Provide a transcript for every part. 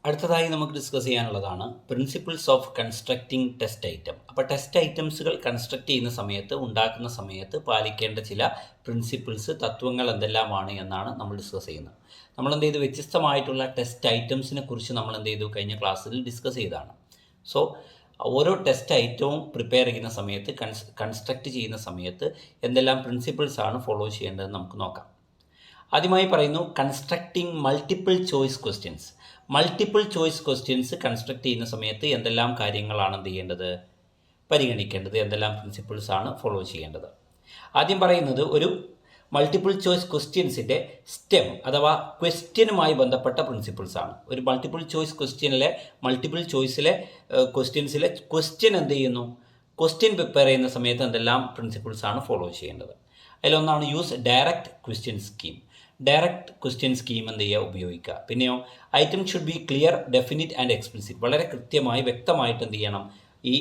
അടുത്തതായി നമുക്ക് ഡിസ്കസ് ചെയ്യാനുള്ളതാണ് principles of constructing test item. അപ്പോൾ ടെസ്റ്റ് ഐറ്റംസുകൾ കൺസ്ട്രക്ട് ചെയ്യുന്ന സമയത്ത് ഉണ്ടാക്കുന്ന സമയത്ത് പാലിക്കേണ്ട ചില പ്രിൻസിപ്പിൾസ് തത്വങ്ങൾ എന്തെല്ലാമാണ് എന്നാണ് നമ്മൾ ഡിസ്കസ് ചെയ്യുന്നത്. നമ്മൾ എന്ത് ചെയ്തു, വ്യത്യസ്തമായിട്ടുള്ള ടെസ്റ്റ് ഐറ്റംസിനെ കുറിച്ച് നമ്മൾ എന്ത് ചെയ്തു, കഴിഞ്ഞ ക്ലാസ്സിൽ ഡിസ്കസ് ചെയ്തതാണ്. സോ ഓരോ ടെസ്റ്റ് ഐറ്റവും പ്രിപ്പയർ ചെയ്യുന്ന സമയത്ത് കൺസ്ട്രക്റ്റ് ചെയ്യുന്ന സമയത്ത് എന്തെല്ലാം പ്രിൻസിപ്പിൾസ് ആണ് ഫോളോ ചെയ്യേണ്ടതെന്ന് നമുക്ക് നോക്കാം. ആദ്യമായി പറയുന്നു constructing multiple choice questions. Multiple choice questions construct ചെയ്യുന്ന സമയത്ത് എന്തെല്ലാം കാര്യങ്ങളാണ് എന്ത് ചെയ്യേണ്ടത്, പരിഗണിക്കേണ്ടത്, എന്തെല്ലാം പ്രിൻസിപ്പിൾസ് ആണ് ഫോളോ ചെയ്യേണ്ടത്. ആദ്യം പറയുന്നത് ഒരു മൾട്ടിപ്പിൾ ചോയ്സ് ക്വസ്റ്റ്യൻസിൻ്റെ സ്റ്റെം അഥവാ ക്വസ്റ്റ്യനുമായി ബന്ധപ്പെട്ട പ്രിൻസിപ്പിൾസ് ആണ്. ഒരു മൾട്ടിപ്പിൾ ചോയ്സ് മൾട്ടിപ്പിൾ ചോയ്സിലെ ക്വസ്റ്റ്യൻസിലെ ക്വസ്റ്റ്യൻ എന്ത് ചെയ്യുന്നു, ക്വസ്റ്റ്യൻ പ്രിപ്പയർ ചെയ്യുന്ന സമയത്ത് എന്തെല്ലാം പ്രിൻസിപ്പിൾസ് ആണ് ഫോളോ ചെയ്യേണ്ടത്. അതിലൊന്നാണ് use direct question scheme. Direct question scheme എന്ത് ചെയ്യുക, ഉപയോഗിക്കുക. പിന്നെയോ item should be clear, definite and explicit. വളരെ കൃത്യമായി വ്യക്തമായിട്ട് എന്ത് ചെയ്യണം, ഈ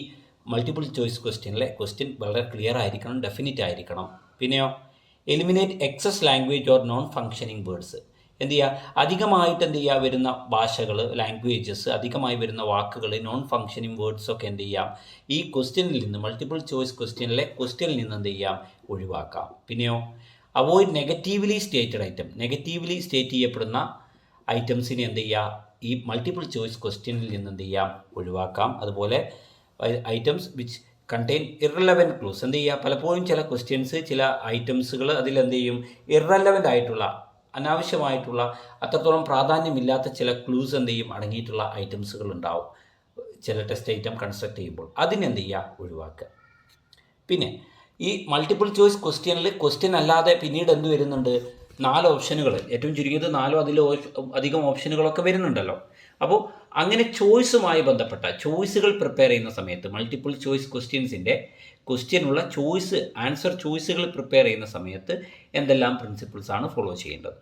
മൾട്ടിപ്പിൾ ചോയ്സ് ക്വസ്റ്റ്യൻ വളരെ ക്ലിയർ ആയിരിക്കണം, ഡെഫിനിറ്റ് ആയിരിക്കണം. പിന്നെയോ eliminate excess language or non functioning words. എന്ത് ചെയ്യുക, അധികമായിട്ട് എന്ത് ചെയ്യുക, വരുന്ന ഭാഷകൾ, ലാംഗ്വേജസ്, അധികമായി വരുന്ന വാക്കുകൾ, നോൺ ഫങ്ഷനിങ് വേർഡ്സ് ഒക്കെ എന്ത് ചെയ്യാം, ഈ ക്വസ്റ്റ്യനിൽ നിന്ന്, മൾട്ടിപ്പിൾ ചോയ്സ് ക്വസ്റ്റ്യനിൽ നിന്ന് എന്ത് ചെയ്യാം, ഒഴിവാക്കാം. പിന്നെയോ avoid negatively stated item. Negatively state ചെയ്യപ്പെടുന്ന ഐറ്റംസിനെ എന്ത് ചെയ്യുക, ഈ മൾട്ടിപ്പിൾ ചോയ്സ് ക്വസ്റ്റ്യനിൽ നിന്ന് എന്ത് ചെയ്യാം, ഒഴിവാക്കാം. അതുപോലെ items which contain irrelevant clues. എന്ത് ചെയ്യുക, പലപ്പോഴും ചില ക്വസ്റ്റ്യൻസ്, ചില ഐറ്റംസുകൾ അതിലെന്ത് ചെയ്യും, ഇറലവൻ്റ് ആയിട്ടുള്ള, അനാവശ്യമായിട്ടുള്ള, അത്രത്തോളം പ്രാധാന്യമില്ലാത്ത ചില ക്ലൂസ് എന്ത് ചെയ്യും, അടങ്ങിയിട്ടുള്ള ഐറ്റംസുകൾ ഉണ്ടാവും ചില ടെസ്റ്റ് ഐറ്റം കൺസ്ട്രക്ട് ചെയ്യുമ്പോൾ. അതിനെന്ത് ചെയ്യുക, ഒഴിവാക്കുക. പിന്നെ ഈ മൾട്ടിപ്പിൾ ചോയ്സ് ക്വസ്റ്റ്യൻ അല്ലാതെ പിന്നീട് എന്ത് വരുന്നുണ്ട്, 4 ഓപ്ഷനുകൾ, ഏറ്റവും ചുരുങ്ങിയത് 4 അതിൽ അധികം ഓപ്ഷനുകളൊക്കെ വരുന്നുണ്ടല്ലോ. അപ്പോൾ അങ്ങനെ ചോയ്സുമായി ബന്ധപ്പെട്ട ചോയ്സുകൾ പ്രിപ്പയർ ചെയ്യുന്ന സമയത്ത്, മൾട്ടിപ്പിൾ ചോയ്സ് ക്വസ്റ്റ്യനുള്ള ആൻസർ ചോയ്സുകൾ പ്രിപ്പയർ ചെയ്യുന്ന സമയത്ത് എന്തെല്ലാം പ്രിൻസിപ്പിൾസ് ആണ് ഫോളോ ചെയ്യേണ്ടത്.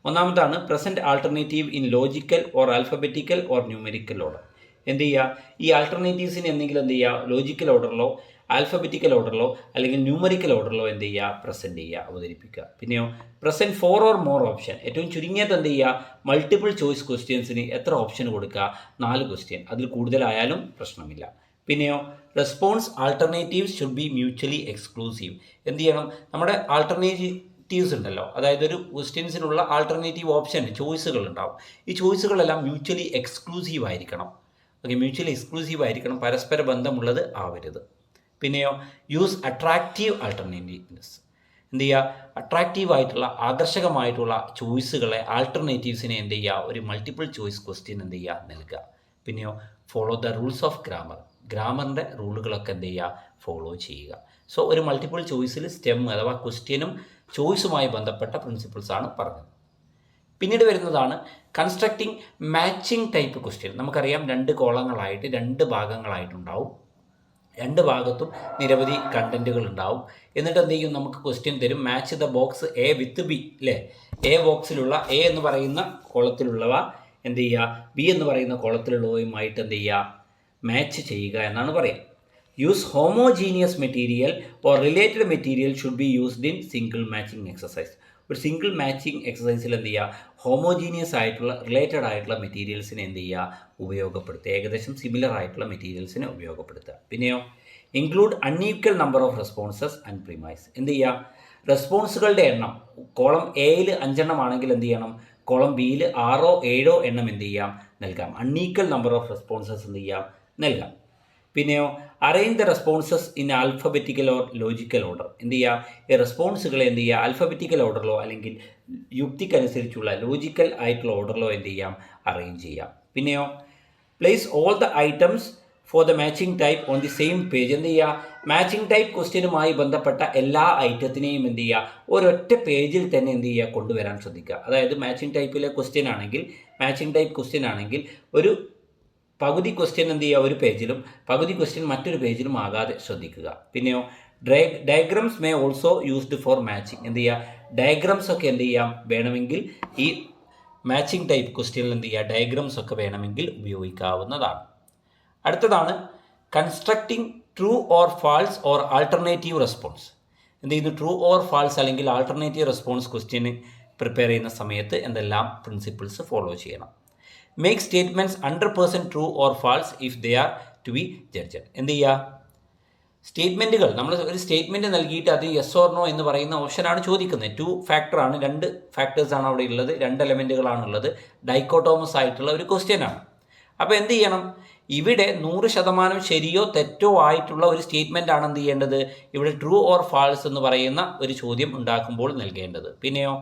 ഒന്നാമതാണ് present alternative in logical or alphabetical or numerical order. എന്ത് ചെയ്യുക, ഈ ആൾട്ടർനേറ്റീവ്സിന് എന്തെങ്കിലും എന്ത് ചെയ്യുക, ലോജിക്കൽ ഓർഡറിലോ ആൽഫബറ്റിക്കൽ ഓർഡറിലോ അല്ലെങ്കിൽ ന്യൂമറിക്കൽ ഓർഡറിലോ എന്ത് ചെയ്യുക, പ്രസൻറ്റ് ചെയ്യുക, അവതരിപ്പിക്കുക. പിന്നെയോ പ്രസൻറ്റ് 4 ഓർ മോർ ഓപ്ഷൻ. ഏറ്റവും ചുരുങ്ങിയത് എന്ത് ചെയ്യുക, മൾട്ടിപ്പിൾ ചോയ്സ് ക്വസ്റ്റ്യൻസിന് എത്ര ഓപ്ഷൻ കൊടുക്കുക, 4 ക്വസ്റ്റ്യൻ, അതിൽ കൂടുതലായാലും പ്രശ്നമില്ല. പിന്നെയോ response alternatives should be mutually exclusive. എന്ത് ചെയ്യണം, നമ്മുടെ ആൾട്ടർനേറ്റീവ്സ് ഉണ്ടല്ലോ, അതായത് ഒരു ക്വസ്റ്റ്യൻസിനുള്ള ആൾട്ടർനേറ്റീവ് ചോയ്സുകൾ ഉണ്ടാവും. ഈ ചോയ്സുകളെല്ലാം മ്യൂച്വലി എക്സ്ക്ലൂസീവ് ആയിരിക്കണം. മ്യൂച്വലി എക്സ്ക്ലൂസീവ് ആയിരിക്കണം, പരസ്പര ബന്ധമുള്ളത് ആവരുത്. പിന്നെയോ യൂസ് അട്രാക്റ്റീവ് ആൾട്ടർനേറ്റീവ്സ്. എന്ത് ചെയ്യുക, അട്രാക്റ്റീവ് ആയിട്ടുള്ള, ആകർഷകമായിട്ടുള്ള ആൾട്ടർനേറ്റീവ്സിനെ എന്ത് ചെയ്യുക, ഒരു മൾട്ടിപ്പിൾ ചോയ്സ് ക്വസ്റ്റ്യൻ എന്ത് ചെയ്യുക, നൽകുക. പിന്നെയോ ഫോളോ ദ റൂൾസ് ഓഫ് ഗ്രാമറിൻ്റെ റൂളുകളൊക്കെ എന്ത് ചെയ്യുക, ഫോളോ ചെയ്യുക. സോ ഒരു മൾട്ടിപ്പിൾ ചോയ്സിൽ സ്റ്റെം അഥവാ ക്വസ്റ്റ്യനും ചോയ്സുമായി ബന്ധപ്പെട്ട പ്രിൻസിപ്പിൾസ് ആണ് പറഞ്ഞത്. പിന്നീട് വരുന്നതാണ് കൺസ്ട്രക്റ്റിംഗ് മാച്ചിങ് ടൈപ്പ് ക്വസ്റ്റ്യൻ. നമുക്കറിയാം 2 കോളങ്ങളായിട്ട് 2 ഭാഗങ്ങളായിട്ടുണ്ടാവും. 2 ഭാഗത്തും നിരവധി കണ്ടൻറ്റുകൾ ഉണ്ടാവും. എന്നിട്ട് എന്ത് ചെയ്യും, നമുക്ക് ക്വസ്റ്റ്യൻ തരും, match the box A with B. അല്ലേ, എ ബോക്സിലുള്ള എ എന്ന് പറയുന്ന കോളത്തിലുള്ളവ എന്ത് ചെയ്യുക, ബി എന്ന് പറയുന്ന കോളത്തിലുള്ളവയുമായിട്ട് എന്ത് ചെയ്യുക, മാച്ച് ചെയ്യുക എന്നാണ് പറയുക. Use homogeneous material or related material should be used in single matching exercise. ഒരു സിംഗിൾ മാച്ചിങ് എക്സസൈസിൽ എന്ത് ചെയ്യുക, ഹോമോജീനിയസ് ആയിട്ടുള്ള, റിലേറ്റഡ് ആയിട്ടുള്ള മെറ്റീരിയൽസിനെ എന്ത് ചെയ്യുക, ഉപയോഗപ്പെടുത്തുക. ഏകദേശം സിമിലർ ആയിട്ടുള്ള മെറ്റീരിയൽസിനെ ഉപയോഗപ്പെടുത്തുക. പിന്നെയോ include unequal number of responses and premise. എന്ത് ചെയ്യുക, റെസ്പോൺസുകളുടെ എണ്ണം കോളം എയിൽ 5 എണ്ണം ആണെങ്കിൽ എന്ത് ചെയ്യണം, കോളം ബിയിൽ 6 7 എണ്ണം എന്ത് ചെയ്യാം, നൽകാം. അൺഈക്വൽ നമ്പർ ഓഫ് റെസ്പോൺസസ് എന്ത് ചെയ്യാം, നൽകാം. പിന്നെയോ arrange the responses in alphabetical or logical order. എന്ത് ചെയ്യുക, ഈ റെസ്പോൺസുകളെ എന്ത് ചെയ്യുക, ആൽഫബറ്റിക്കൽ ഓർഡറിലോ അല്ലെങ്കിൽ യുക്തിക്കനുസരിച്ചുള്ള ലോജിക്കൽ ആയിട്ടുള്ള ഓർഡറിലോ എന്ത് ചെയ്യാം, അറേഞ്ച് ചെയ്യാം. പിന്നെയോ place all the items for the matching type on the same page. എന്ത് ചെയ്യുക, മാച്ചിങ് ടൈപ്പ് ക്വസ്റ്റ്യനുമായി ബന്ധപ്പെട്ട എല്ലാ ഐറ്റത്തിനെയും എന്ത് ചെയ്യുക, ഒരൊറ്റ പേജിൽ തന്നെ എന്ത് ചെയ്യുക, കൊണ്ടുവരാൻ ശ്രദ്ധിക്കുക. അതായത് മാച്ചിങ് ടൈപ്പ് ക്വസ്റ്റ്യൻ ആണെങ്കിൽ ഒരു പകുതി ക്വസ്റ്റ്യൻ എന്ത് ചെയ്യുക, ഒരു പേജിലും പകുതി ക്വസ്റ്റ്യൻ മറ്റൊരു പേജിലും ആകാതെ ശ്രദ്ധിക്കുക. പിന്നെയോ diagrams may also used for matching. എന്ത് ചെയ്യുക, ഡയഗ്രംസ് ഒക്കെ എന്ത് ചെയ്യാം, വേണമെങ്കിൽ ഈ മാച്ചിങ് ടൈപ്പ് ക്വസ്റ്റ്യനിൽ എന്ത് ചെയ്യുക, ഡയഗ്രംസ് ഒക്കെ വേണമെങ്കിൽ ഉപയോഗിക്കാവുന്നതാണ്. അടുത്തതാണ് constructing true or false or alternative response. എന്ത് ചെയ്യുന്നു, ട്രൂ ഓർ ഫാൾസ് അല്ലെങ്കിൽ ആൾട്ടർനേറ്റീവ് റെസ്പോൺസ് ക്വസ്റ്റ്യന് പ്രിപ്പയർ ചെയ്യുന്ന സമയത്ത് എന്തെല്ലാം പ്രിൻസിപ്പിൾസ് ഫോളോ ചെയ്യണം. Make statements 100% true or false if they are to be judged. എന്ത് ചെയ്യുക? സ്റ്റേറ്റ്മെൻറ്റുകൾ നമ്മൾ ഒരു സ്റ്റേറ്റ്മെൻറ്റ് നൽകിയിട്ട് അത് യെസ് ഓർ നോ എന്ന് പറയുന്ന ഓപ്ഷനാണ് ചോദിക്കുന്നത്. 2 ഫാക്ടറാണ്, 2 ഫാക്ടേഴ്സാണ് അവിടെ ഉള്ളത്, 2 എലമെൻറ്റുകളാണുള്ളത്. ഡൈക്കോട്ടോമസ് ആയിട്ടുള്ള ഒരു ക്വസ്റ്റ്യനാണ്. അപ്പോൾ എന്ത് ചെയ്യണം? ഇവിടെ 100% ശരിയോ തെറ്റോ ആയിട്ടുള്ള ഒരു സ്റ്റേറ്റ്മെൻ്റ് ആണ് എന്ത് ചെയ്യേണ്ടത്? ഇവിടെ ട്രൂ ഓർ ഫാൾസ് എന്ന് പറയുന്ന ഒരു ചോദ്യം ഉണ്ടാക്കുമ്പോൾ നൽകേണ്ടത്. പിന്നെയോ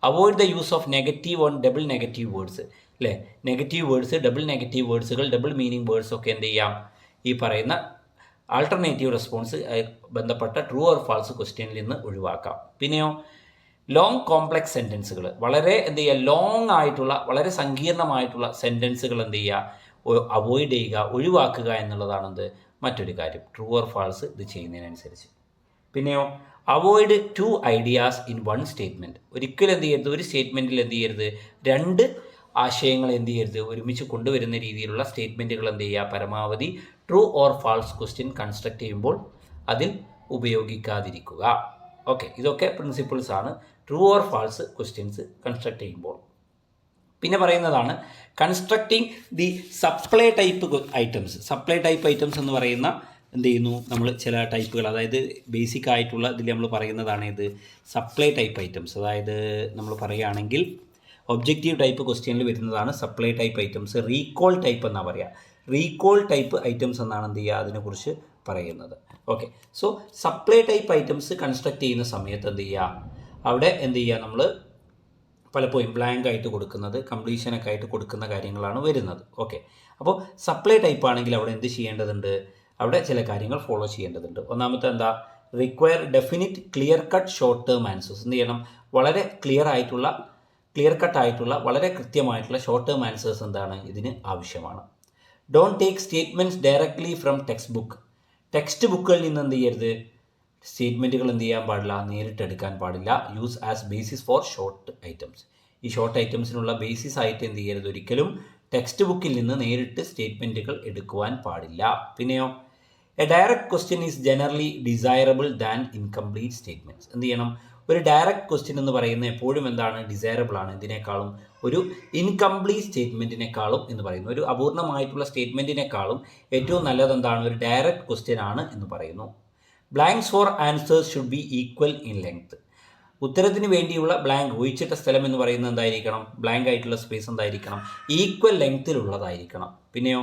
avoid the use of negative on double negative words, അല്ലേ? നെഗറ്റീവ് വേർഡ്സ്, ഡബിൾ നെഗറ്റീവ് വേർഡ്സുകൾ, ഡബിൾ മീനിങ് വേർഡ്സ് ഒക്കെ എന്ത് ചെയ്യാം? ഈ പറയുന്ന ആൾട്ടർനേറ്റീവ് റെസ്പോൺസ് ബന്ധപ്പെട്ട ട്രൂ ഓർ ഫാൾസ് ക്വസ്റ്റ്യനിൽ നിന്ന് ഒഴിവാക്കാം. പിന്നെയോ ലോങ് കോംപ്ലക്സ് സെൻറ്റൻസുകൾ, വളരെ എന്ത് ചെയ്യുക? ലോങ് ആയിട്ടുള്ള വളരെ സങ്കീർണമായിട്ടുള്ള സെൻറ്റൻസുകൾ എന്ത് ചെയ്യുക? അവോയ്ഡ് ചെയ്യുക, ഒഴിവാക്കുക എന്നുള്ളതാണെന്ത് മറ്റൊരു കാര്യം. ട്രൂ ഓർ ഫാൾസ് ഇത് ചെയ്യുന്നതിനനുസരിച്ച്. പിന്നെയോ അവോയ്ഡ് 2 ഐഡിയാസ് ഇൻ 1 സ്റ്റേറ്റ്മെൻറ്റ്. ഒരിക്കലും എന്ത് ചെയ്യരുത്? ഒരു സ്റ്റേറ്റ്മെൻറ്റിൽ എന്ത് ചെയ്യരുത്? 2 ആശയങ്ങൾ എന്ത് ചെയ്യരുത്? ഒരുമിച്ച് കൊണ്ടുവരുന്ന രീതിയിലുള്ള സ്റ്റേറ്റ്മെൻറ്റുകൾ എന്ത് ചെയ്യുക? പരമാവധി true or false question construct ചെയ്യുമ്പോൾ അതിൽ ഉപയോഗിക്കാതിരിക്കുക. ഓക്കെ, ഇതൊക്കെ പ്രിൻസിപ്പിൾസ് ആണ് true or false questions construct ചെയ്യുമ്പോൾ. പിന്നെ പറയുന്നതാണ് constructing the supply type items. Supply type items എന്ന് പറയുന്ന എന്ത് ചെയ്യുന്നു? നമ്മൾ ചില ടൈപ്പുകൾ, അതായത് ബേസിക് ആയിട്ടുള്ള ഇതിൽ നമ്മൾ പറയുന്നതാണ് ഇത് സപ്ലൈ ടൈപ്പ് ഐറ്റംസ്. അതായത് നമ്മൾ പറയുകയാണെങ്കിൽ ഒബ്ജക്റ്റീവ് ടൈപ്പ് ക്വസ്റ്റ്യനിൽ വരുന്നതാണ് supply type items. Recall type എന്നാണ് പറയുക. റീകോൾ ടൈപ്പ് ഐറ്റംസ് എന്നാണ് എന്ത് ചെയ്യുക? അതിനെക്കുറിച്ച് പറയുന്നത്. Okay, so supply type items construct ചെയ്യുന്ന സമയത്ത് എന്ത് ചെയ്യുക? അവിടെ എന്ത് ചെയ്യുക? നമ്മൾ പലപ്പോഴും ബ്ലാങ്ക് ആയിട്ട് കൊടുക്കുന്നത്, കംപ്ലീഷനൊക്കെ ആയിട്ട് കൊടുക്കുന്ന കാര്യങ്ങളാണ് വരുന്നത്. ഓക്കെ, അപ്പോൾ സപ്ലൈ ടൈപ്പ് ആണെങ്കിൽ അവിടെ എന്ത് ചെയ്യേണ്ടതുണ്ട്? അവിടെ ചില കാര്യങ്ങൾ ഫോളോ ചെയ്യേണ്ടതുണ്ട്. ഒന്നാമത്തെ എന്താ? Require definite clear cut short term answers. എന്ത് ചെയ്യണം? വളരെ ക്ലിയർ കട്ട് ആയിട്ടുള്ള വളരെ കൃത്യമായിട്ടുള്ള ഷോർട്ട് ടേം ആൻസേഴ്സ് എന്താണ് ഇതിന് ആവശ്യമാണ്. Don't take statements directly from text book. Text ബുക്കുകളിൽ നിന്ന് എന്ത് ചെയ്യരുത്? സ്റ്റേറ്റ്മെൻറ്റുകൾ എന്ത് ചെയ്യാൻ പാടില്ല? നേരിട്ടെടുക്കാൻ പാടില്ല. Use as basis for short items. ഈ ഷോർട്ട് ഐറ്റംസിനുള്ള ബേസിസ് ആയിട്ട് എന്ത് ചെയ്യരുത്? ഒരിക്കലും ടെക്സ്റ്റ് ബുക്കിൽ നിന്ന് നേരിട്ട് സ്റ്റേറ്റ്മെൻറ്റുകൾ എടുക്കുവാൻ പാടില്ല. പിന്നെയോ A direct question is generally desirable than incomplete statements. എന്ത് ചെയ്യണം? ഒരു ഡയറക്റ്റ് ക്വസ്റ്റ്യൻ എന്ന് പറയുന്നത് എപ്പോഴും എന്താണ്? ഡിസൈറബിൾ ആണ്. ഇതിനേക്കാളും ഒരു ഇൻകംപ്ലീറ്റ് സ്റ്റേറ്റ്മെൻറ്റിനേക്കാളും എന്ന് പറയുന്നു, ഒരു അപൂർണമായിട്ടുള്ള സ്റ്റേറ്റ്മെൻറ്റിനേക്കാളും ഏറ്റവും നല്ലത് എന്താണ്? ഒരു ഡയറക്റ്റ് ക്വസ്റ്റ്യൻ ആണ് എന്ന് പറയുന്നു. Blanks for answers should be equal in length. ഉത്തരത്തിന് വേണ്ടിയുള്ള ബ്ലാങ്ക്, ഒഴിച്ചിട്ട സ്ഥലം എന്ന് പറയുന്നത് എന്തായിരിക്കണം? ബ്ലാങ്ക് ആയിട്ടുള്ള സ്പേസ് എന്തായിരിക്കണം? ഈക്വൽ ലെങ്ത്തിലുള്ളതായിരിക്കണം. പിന്നെയോ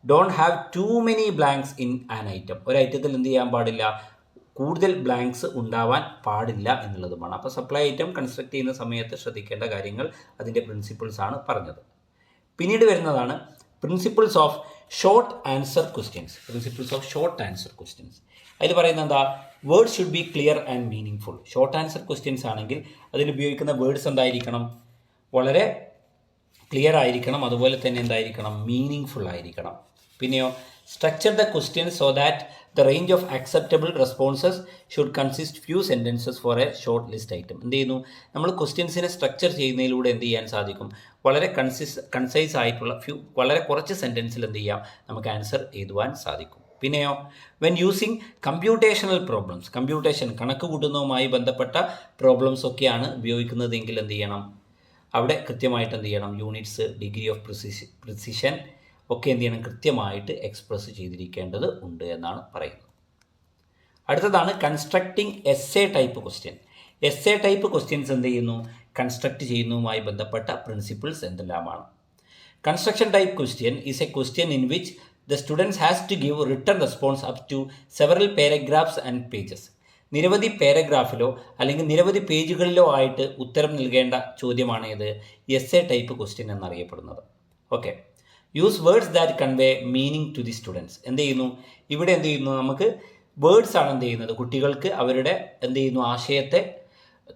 don't have too many blanks in an item. ഒരു ഐറ്റത്തിൽ എന്ത് ചെയ്യാൻ പാടില്ല? കൂടുതൽ ബ്ലാങ്ക്സ് ഉണ്ടാവാൻ പാടില്ല എന്നുള്ളതുമാണ്. അപ്പോൾ സപ്ലൈ ഐറ്റം കൺസ്ട്രക്ട് ചെയ്യുന്ന സമയത്ത് ശ്രദ്ധിക്കേണ്ട കാര്യങ്ങൾ, അതിൻ്റെ പ്രിൻസിപ്പിൾസ് ആണ് പറഞ്ഞത്. പിന്നീട് വരുന്നതാണ് principles of short answer questions. Principles of short answer questions അതിൽ പറയുന്നത് എന്താ? Words should be clear and meaning full. Short answer questions ആണെങ്കിൽ അതിൽ ഉപയോഗിക്കുന്ന വേർഡ്സ് എന്തായിരിക്കണം? വളരെ ക്ലിയർ ആയിരിക്കണം. അതുപോലെ തന്നെ എന്തായിരിക്കണം? മീനിങ് ഫുൾ ആയിരിക്കണം. പിന്നെയോ structure the question so that the range of acceptable responses should consist few sentences for a short list item. എന്ത് ചെയ്യുന്നു? നമ്മൾ ക്വസ്റ്റ്യൻസിനെ സ്ട്രക്ചർ ചെയ്യുന്നതിലൂടെ എന്ത് ചെയ്യാൻ സാധിക്കും? വളരെ കൺസൈസ് ആയിട്ടുള്ള വളരെ കുറച്ച് സെൻറ്റൻസിൽ എന്ത് ചെയ്യാം? നമുക്ക് ആൻസർ എഴുതുവാൻ സാധിക്കും. പിന്നെയോ when using computational problems, computation കണക്ക് കൂട്ടുന്നതുമായി ബന്ധപ്പെട്ട പ്രോബ്ലംസ് ഒക്കെയാണ് ഉപയോഗിക്കുന്നതെങ്കിൽ എന്ത് ചെയ്യണം? അവിടെ കൃത്യമായിട്ട് എന്ത് ചെയ്യണം? യൂണിറ്റ്സ്, ഡിഗ്രി ഓഫ് പ്രിസിഷൻ ഒക്കെ എന്ത് ചെയ്യണം? കൃത്യമായിട്ട് എക്സ്പ്രസ് ചെയ്തിരിക്കേണ്ടത് ഉണ്ട് എന്നാണ് പറയുന്നത്. അടുത്തതാണ് constructing essay type question. Essay type questions എന്ത് ചെയ്യുന്നു? കൺസ്ട്രക്ട് ചെയ്യുന്നതുമായി ബന്ധപ്പെട്ട പ്രിൻസിപ്പിൾസ് എന്തെല്ലാമാണ്? Construction type question is A question in which the students has to give written response up to several paragraphs and pages. നിരവധി പാരഗ്രാഫിലോ അല്ലെങ്കിൽ നിരവധി പേജുകളിലോ ആയിട്ട് ഉത്തരം നൽകേണ്ട ചോദ്യമാണ് ഇത് എസ്സേ ടൈപ്പ് ക്വസ്റ്റ്യൻ എന്നറിയപ്പെടുന്നത്. Okay, use words that convey meaning to the students. എന്ത് ചെയ്യുന്നു? ഇവിടെ എന്ത് ചെയ്യുന്നു? നമുക്ക് വേർഡ്സ് ആണ് എന്ത് ചെയ്യുന്നത്? കുട്ടികൾക്ക് അവരുടെ എന്ത് ചെയ്യുന്നു? ആശയത്തെ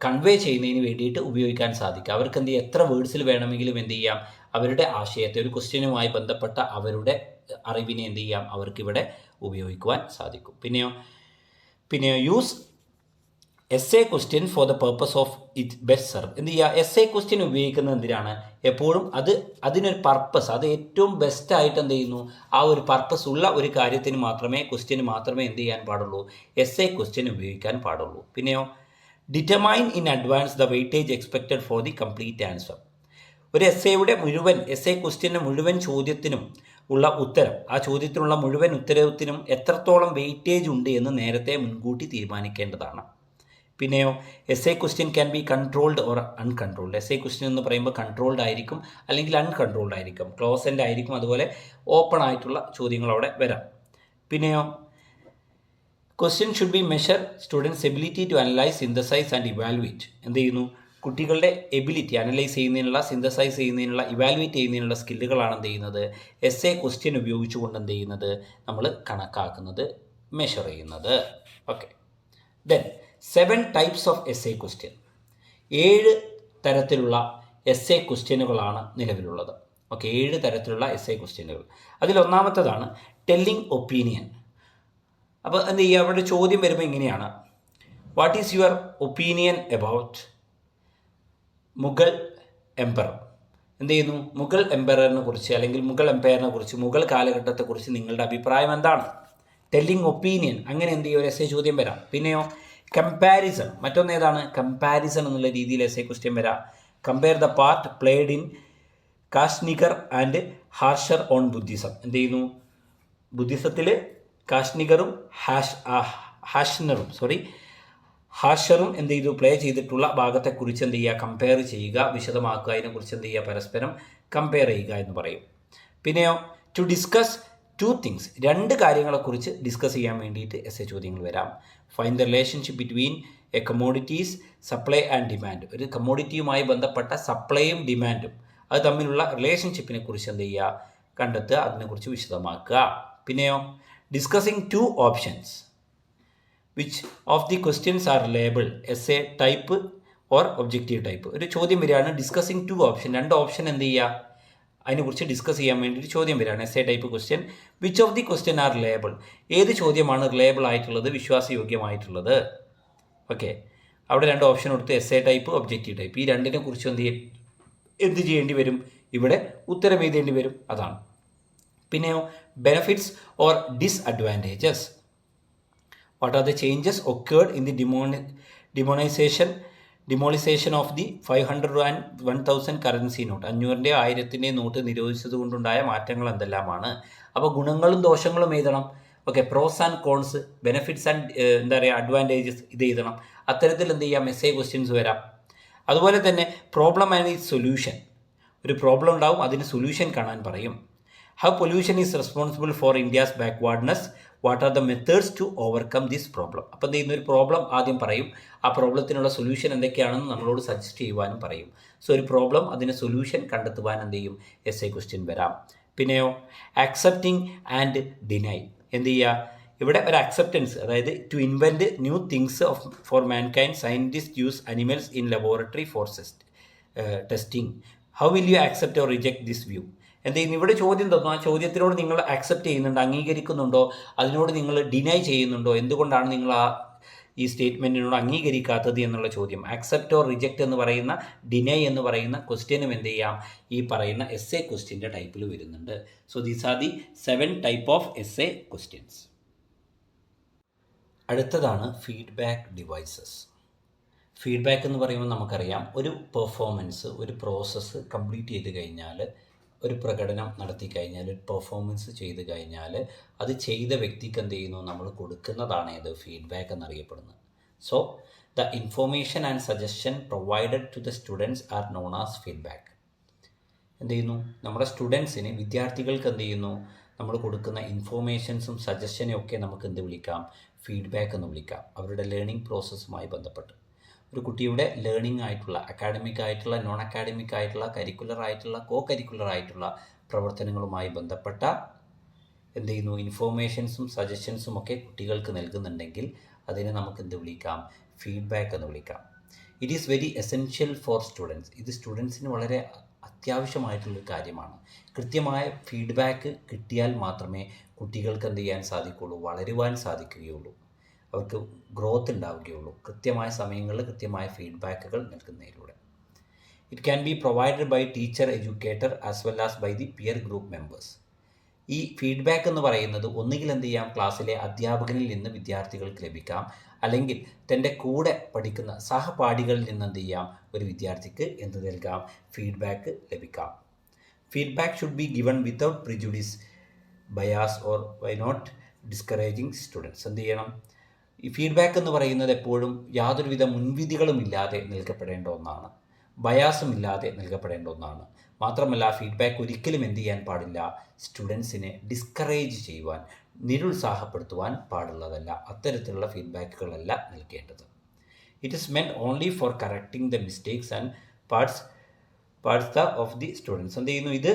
കൺവേ ചെയ്യുന്നതിന് വേണ്ടിയിട്ട് ഉപയോഗിക്കാൻ സാധിക്കുക. അവർക്ക് എന്ത് ചെയ്യുക? എത്ര വേർഡ്സിൽ വേണമെങ്കിലും എന്ത് ചെയ്യാം? അവരുടെ ആശയത്തെ, ഒരു ക്വസ്റ്റ്യനുമായി ബന്ധപ്പെട്ട അവരുടെ അറിവിനെ എന്ത് ചെയ്യാം? അവർക്കിവിടെ ഉപയോഗിക്കുവാൻ സാധിക്കും. പിന്നെയോ use essay question for the purpose of it best serve. എന്ത് ചെയ്യുക? എസ്സേ ക്വസ്റ്റ്യൻ ഉപയോഗിക്കുന്നത് എന്തിനാണ്? എപ്പോഴും അതിനൊരു പർപ്പസ്, അത് ഏറ്റവും ബെസ്റ്റായിട്ട് എന്ത് ചെയ്യുന്നു? ആ ഒരു പർപ്പസ് ഉള്ള ഒരു കാര്യത്തിന് മാത്രമേ, ക്വസ്റ്റ്യന് മാത്രമേ എന്ത് ചെയ്യാൻ പാടുള്ളൂ? എസ്സേ ക്വസ്റ്റ്യൻ ഉപയോഗിക്കാൻ പാടുള്ളൂ. പിന്നെയോ determine in advance the weightage expected for the complete answer. ഒരു എസ് എ ക്വസ്റ്റ്യൻ്റെ മുഴുവൻ ചോദ്യത്തിനും ഉള്ള ഉത്തരം, ആ ചോദ്യത്തിനുള്ള മുഴുവൻ ഉത്തരത്തിനും എത്രത്തോളം വെയിറ്റേജ് ഉണ്ട് എന്ന് നേരത്തെ മുൻകൂട്ടി തീരുമാനിക്കേണ്ടതാണ്. പിന്നെയോ S A question can be controlled or uncontrolled. S A question എന്ന് പറയുമ്പോൾ കൺട്രോൾഡ് ആയിരിക്കും, അല്ലെങ്കിൽ അൺകൺട്രോൾഡ് ആയിരിക്കും, ക്ലോസ് എൻഡ് ആയിരിക്കും, അതുപോലെ ഓപ്പൺ ആയിട്ടുള്ള ചോദ്യങ്ങൾ അവിടെ വരാം. പിന്നെയോ question should be measure students ability to analyse, synthesise and evaluate. എന്ത് ചെയ്യുന്നു? കുട്ടികളുടെ എബിലിറ്റി അനലൈസ് ചെയ്യുന്നതിനുള്ള, സിന്തസൈസ് ചെയ്യുന്നതിനുള്ള, ഇവാലുവേറ്റ് ചെയ്യുന്നതിനുള്ള സ്കില്ലുകളാണ് എന്ത് ചെയ്യുന്നത്? എസ് എ ക്വസ്റ്റ്യൻ ഉപയോഗിച്ചുകൊണ്ട് എന്ത് ചെയ്യുന്നത്? നമ്മൾ കണക്കാക്കുന്നത്, മെഷർ ചെയ്യുന്നത്. Okay. Then 7 types of S A question. 7 തരത്തിലുള്ള എസ് എ ക്വസ്റ്റ്യനുകളാണ് നിലവിലുള്ളത്. ഓക്കെ, 7 തരത്തിലുള്ള എസ് എ ക്വസ്റ്റ്യനുകൾ. അതിലൊന്നാമത്തതാണ് ടെല്ലിംഗ് ഒപ്പീനിയൻ. അപ്പോൾ എന്ത് ചെയ്യുക? അവിടെ ചോദ്യം വരുമ്പോൾ ഇങ്ങനെയാണ്: what is your opinion about Mughal emperor? എന്ത് ചെയ്യുന്നു? മുഗൾ എംപയറിനെ കുറിച്ച്, അല്ലെങ്കിൽ മുഗൾ എംപയറിനെ കുറിച്ച്, മുഗൾ കാലഘട്ടത്തെക്കുറിച്ച് നിങ്ങളുടെ അഭിപ്രായം എന്താണ്? Telling opinion. അങ്ങനെ എന്ത് ചെയ്യും? ഒരു എസ് എ ചോദ്യം വരാം. പിന്നെയോ കമ്പാരിസൺ. മറ്റൊന്ന് ഏതാണ്? കമ്പാരിസൺ എന്നുള്ള രീതിയിൽ എസ് എ ക്വസ്റ്റ്യൻ വരാം. Compare the part played in കാഷ്നിഗർ ആൻഡ് ഹാർഷർ ഓൺ ബുദ്ധിസം. എന്ത് ചെയ്യുന്നു? ബുദ്ധിസത്തിൽ കാഷ്നിഗറും ഹാർഷറും എന്ത് ചെയ്തു? പ്ലേ ചെയ്തിട്ടുള്ള ഭാഗത്തെക്കുറിച്ച് എന്ത് ചെയ്യുക? കമ്പയർ ചെയ്യുക, വിശദമാക്കുക, അതിനെക്കുറിച്ച് എന്ത് ചെയ്യുക? പരസ്പരം കമ്പയർ ചെയ്യുക എന്ന് പറയും. പിന്നെയോ ടു ഡിസ്കസ് 2 തിങ്സ്. 2 കാര്യങ്ങളെക്കുറിച്ച് ഡിസ്കസ് ചെയ്യാൻ വേണ്ടിയിട്ട് എസ് എ ചോദ്യങ്ങൾ വരാം. Find the relationship between A commodities supply and demand. ഒരു കമ്മോഡിറ്റിയുമായി ബന്ധപ്പെട്ട സപ്ലൈയും ഡിമാൻഡും അത് തമ്മിലുള്ള റിലേഷൻഷിപ്പിനെ കുറിച്ച് എന്ത് ചെയ്യുക? കണ്ടെത്തുക, അതിനെക്കുറിച്ച് വിശദമാക്കുക. പിന്നെയോ discussing 2 options. Which of the questions are labelled S A type or objective type. ഒരു ചോദ്യം വരികയാണ്, ഡിസ്കസിങ് 2 ഓപ്ഷൻ, 2 ഓപ്ഷൻ എന്ത് ചെയ്യുക? അതിനെക്കുറിച്ച് ഡിസ്കസ് ചെയ്യാൻ വേണ്ടിയിട്ട് ചോദ്യം വരികയാണ്. Essay type question. Which of the question are reliable. ഏത് ചോദ്യമാണ് റിലേബിൾ ആയിട്ടുള്ളത്, വിശ്വാസയോഗ്യമായിട്ടുള്ളത്? ഓക്കെ, അവിടെ 2 ഓപ്ഷൻ കൊടുത്ത് S A type, objective type. ഈ രണ്ടിനെ കുറിച്ച് എന്ത് ചെയ്യേണ്ടി വരും? ഇവിടെ ഉത്തരം എഴുതേണ്ടി വരും. അതാണ്. പിന്നെയോ benefits or disadvantages. What are the changes occurred in the demonetisation of the 500 and 1000 currency note. 500-ൻ്റെ 1000-ൻ്റെ നോട്ട് നിരോധിച്ചത് കൊണ്ടുണ്ടായ മാറ്റങ്ങൾ എന്തെല്ലാമാണ്? അപ്പോൾ ഗുണങ്ങളും ദോഷങ്ങളും എഴുതണം. Okay, pros and cons, benefits and advantages ഇത് എഴുതണം. അത്തരത്തിൽ എന്ത് ചെയ്യാം? എസ് എ ക്വസ്റ്റ്യൻസ് വരാം. അതുപോലെ തന്നെ പ്രോബ്ലം ആൻഡ് ഇറ്റ്സ് സൊല്യൂഷൻ. ഒരു പ്രോബ്ലം ഉണ്ടാവും, അതിന് സൊല്യൂഷൻ കാണാൻ പറയും. How pollution is responsible for India's backwardness, what are the methods to overcome this problem. അപ്പോൾ എന്ത് ചെയ്യുന്ന? ഒരു പ്രോബ്ലം ആദ്യം പറയും, ആ പ്രോബ്ലത്തിനുള്ള സൊല്യൂഷൻ എന്തൊക്കെയാണെന്ന് നമ്മളോട് സജസ്റ്റ് ചെയ്യുവാനും പറയും. സോ ഒരു പ്രോബ്ലം, അതിന് സൊല്യൂഷൻ കണ്ടെത്തുവാൻ എന്ത് ചെയ്യും? എസ് എ ക്വസ്റ്റ്യൻ വരാം. പിന്നെയോ ആക്സെപ്റ്റിംഗ് ആൻഡ് ഡിനൈ. എന്ത് ചെയ്യുക? ഇവിടെ ഒരു അക്സെപ്റ്റൻസ്, അതായത് to invent new things for mankind, scientist use animals in laboratory for testing. How will you accept or reject this view? എന്ത് ചെയ്യുന്നു? ഇവിടെ ചോദ്യം തന്നു, ആ ചോദ്യത്തിനോട് നിങ്ങൾ ആക്സെപ്റ്റ് ചെയ്യുന്നുണ്ടോ, അംഗീകരിക്കുന്നുണ്ടോ, അതിനോട് നിങ്ങൾ ഡിനൈ ചെയ്യുന്നുണ്ടോ, എന്തുകൊണ്ടാണ് നിങ്ങൾ ഈ സ്റ്റേറ്റ്മെൻറ്റിനോട് അംഗീകരിക്കാത്തത് എന്നുള്ള ചോദ്യം. ആക്സെപ്റ്റ് ഓർ റിജക്റ്റ് എന്ന് പറയുന്ന, ഡിനൈ എന്ന് പറയുന്ന ക്വസ്റ്റ്യനും എന്ത് ചെയ്യാം? ഈ പറയുന്ന എസ് എ ക്വസ്റ്റ്യൻ്റെ ടൈപ്പിൽ വരുന്നുണ്ട്. So these are the 7 type of S A questions. അടുത്തതാണ് ഫീഡ്ബാക്ക് ഡിവൈസസ്. ഫീഡ്ബാക്ക് എന്ന് പറയുമ്പോൾ നമുക്കറിയാം, ഒരു പെർഫോമൻസ്, ഒരു പ്രോസസ്സ് കംപ്ലീറ്റ് ചെയ്ത് കഴിഞ്ഞാൽ, ഒരു പ്രകടനം നടത്തി കഴിഞ്ഞാൽ, ഒരു പെർഫോമൻസ് ചെയ്ത് കഴിഞ്ഞാൽ, അത് ചെയ്ത വ്യക്തിക്ക് എന്ത് ചെയ്യുന്നു? നമ്മൾ കൊടുക്കുന്നതാണ് ഏത്? ഫീഡ്ബാക്ക് എന്നറിയപ്പെടുന്നത്. So the information and suggestion provided to the students are known as feedback. എന്ത് ചെയ്യുന്നു? നമ്മുടെ സ്റ്റുഡൻസിന്, വിദ്യാർത്ഥികൾക്ക് എന്ത് ചെയ്യുന്നു? നമ്മൾ കൊടുക്കുന്ന ഇൻഫോർമേഷൻസും സജഷനും ഒക്കെ നമുക്ക് എന്ത് വിളിക്കാം? ഫീഡ്ബാക്ക് എന്ന് വിളിക്കാം. അവരുടെ ലേണിംഗ് പ്രോസസ്സുമായി ബന്ധപ്പെട്ട് ഒരു കുട്ടിയുടെ ലേണിംഗ് ആയിട്ടുള്ള, അക്കാഡമിക് ആയിട്ടുള്ള, നോൺ അക്കാഡമിക് ആയിട്ടുള്ള, കരിക്കുലർ ആയിട്ടുള്ള, കോ കരിക്കുലർ ആയിട്ടുള്ള പ്രവർത്തനങ്ങളുമായി ബന്ധപ്പെട്ട എന്ത് ചെയ്യുന്നു? ഇൻഫോർമേഷൻസും സജഷൻസും ഒക്കെ കുട്ടികൾക്ക് നൽകുന്നുണ്ടെങ്കിൽ അതിനെ നമുക്ക് എന്ത് വിളിക്കാം? ഫീഡ്ബാക്ക് എന്ന് വിളിക്കാം. It is very essential for students. ഇത് സ്റ്റുഡൻസിന് വളരെ അത്യാവശ്യമായിട്ടുള്ളൊരു കാര്യമാണ്. കൃത്യമായ ഫീഡ്ബാക്ക് കിട്ടിയാൽ മാത്രമേ കുട്ടികൾക്ക് എന്ത് ചെയ്യാൻ സാധിക്കുകയുള്ളൂ? വളരുവാൻ സാധിക്കുകയുള്ളൂ, അവർക്ക് ഗ്രോത്ത് ഉണ്ടാവുകയുള്ളൂ. കൃത്യമായ സമയങ്ങളിൽ കൃത്യമായ ഫീഡ്ബാക്കുകൾ നൽകുന്നതിലൂടെ. It can be provided by teacher, educator as well as by the peer group members. ഈ ഫീഡ്ബാക്ക് എന്ന് പറയുന്നത് ഒന്നുകിൽ എന്ത് ചെയ്യാം, ക്ലാസ്സിലെ അധ്യാപകനിൽ നിന്ന് വിദ്യാർത്ഥികൾക്ക് ലഭിക്കാം, അല്ലെങ്കിൽ തൻ്റെ കൂടെ പഠിക്കുന്ന സഹപാഠികളിൽ നിന്ന് എന്ത് ചെയ്യാം, ഒരു വിദ്യാർത്ഥിക്ക് എന്ത് നൽകാം, ഫീഡ്ബാക്ക് ലഭിക്കാം. Feedback should be given without prejudice, bias or why not discouraging students. എന്ത് ചെയ്യണം, ഈ ഫീഡ്ബാക്ക് എന്ന് പറയുന്നത് എപ്പോഴും യാതൊരുവിധ മുൻവിധികളും ഇല്ലാതെ നൽകപ്പെടേണ്ട ഒന്നാണ്, ബയാസും ഇല്ലാതെ നൽകപ്പെടേണ്ട ഒന്നാണ്. മാത്രമല്ല ഫീഡ്ബാക്ക് ഒരിക്കലും എന്ത് ചെയ്യാൻ പാടില്ല, സ്റ്റുഡൻസിനെ ഡിസ്കറേജ് ചെയ്യുവാൻ, നിരുത്സാഹപ്പെടുത്തുവാൻ പാടുള്ളതല്ല. അത്തരത്തിലുള്ള ഫീഡ്ബാക്കുകളല്ല നൽകേണ്ടത്. It is meant only for correcting the mistakes and parts of the students. എന്ത് ചെയ്യുന്നു, ഇത്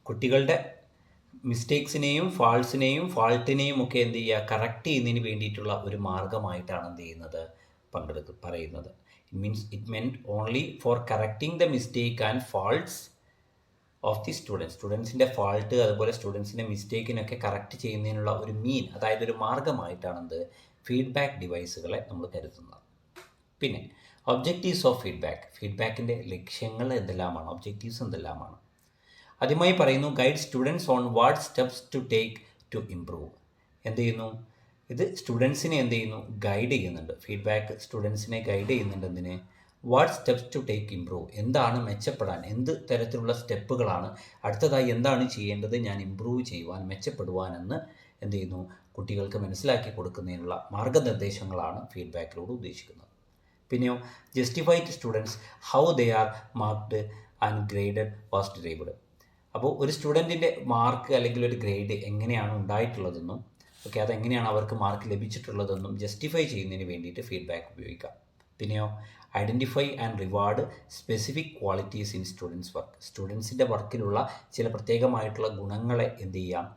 കുട്ടികളുടെ മിസ്റ്റേക്സിനെയും ഫാൾട്ടിനെയും ഒക്കെ എന്ത് ചെയ്യുക, കറക്റ്റ് ചെയ്യുന്നതിന് വേണ്ടിയിട്ടുള്ള ഒരു മാർഗമായിട്ടാണ് എന്ത് ചെയ്യുന്നത്, പറയുന്നത്. It meant only for correcting the mistake and faults of the സ്റ്റുഡൻസിൻ്റെ ഫാൾട്ട് അതുപോലെ സ്റ്റുഡൻസിൻ്റെ മിസ്റ്റേക്കിനൊക്കെ കറക്റ്റ് ചെയ്യുന്നതിനുള്ള ഒരു അതായത് ഒരു മാർഗമായിട്ടാണ് എന്ത്, ഫീഡ്ബാക്ക് ഡിവൈസുകളെ നമ്മൾ കരുതുന്നത്. പിന്നെ ഒബ്ജക്റ്റീവ്സ് ഓഫ് ഫീഡ്ബാക്കിൻ്റെ ലക്ഷ്യങ്ങൾ എന്തെല്ലാമാണ്, ഒബ്ജക്റ്റീവ്സ് എന്തെല്ലാമാണ്? ആദ്യമായി പറയുന്നു, guide students on what steps to take to improve. എന്ത് ചെയ്യുന്നു, ഇത് സ്റ്റുഡൻസിനെ എന്ത് ചെയ്യുന്നു, ഗൈഡ് ചെയ്യുന്നുണ്ട്. ഫീഡ്ബാക്ക് സ്റ്റുഡൻസിനെ ഗൈഡ് ചെയ്യുന്നുണ്ട്. എന്തിന്, what steps to take improve, എന്താണ് മെച്ചപ്പെടാൻ, എന്ത് തരത്തിലുള്ള സ്റ്റെപ്പുകളാണ് അടുത്തതായി എന്താണ് ചെയ്യേണ്ടത് ഞാൻ ഇംപ്രൂവ് ചെയ്യുവാൻ, മെച്ചപ്പെടുവാനെന്ന് എന്ത് ചെയ്യുന്നു, കുട്ടികൾക്ക് മനസ്സിലാക്കി കൊടുക്കുന്നതിനുള്ള മാർഗനിർദ്ദേശങ്ങളാണ് ഫീഡ്ബാക്കിലൂടെ ഉദ്ദേശിക്കുന്നത്. പിന്നെയോ justify to students how they are marked and graded was derived. അപ്പോൾ ഒരു സ്റ്റുഡൻറ്റിൻ്റെ മാർക്ക് അല്ലെങ്കിൽ ഒരു ഗ്രേഡ് എങ്ങനെയാണ് ഉണ്ടായിട്ടുള്ളതെന്നും അതെങ്ങനെയാണ് അവർക്ക് മാർക്ക് ലഭിച്ചിട്ടുള്ളതെന്നും ജസ്റ്റിഫൈ ചെയ്യുന്നതിന് വേണ്ടിയിട്ട് ഫീഡ്ബാക്ക് ഉപയോഗിക്കാം. പിന്നെയോ identify and reward specific qualities in students work. സ്റ്റുഡൻസിൻ്റെ വർക്കിലുള്ള ചില പ്രത്യേകമായിട്ടുള്ള ഗുണങ്ങളെ എന്ത് ചെയ്യാം,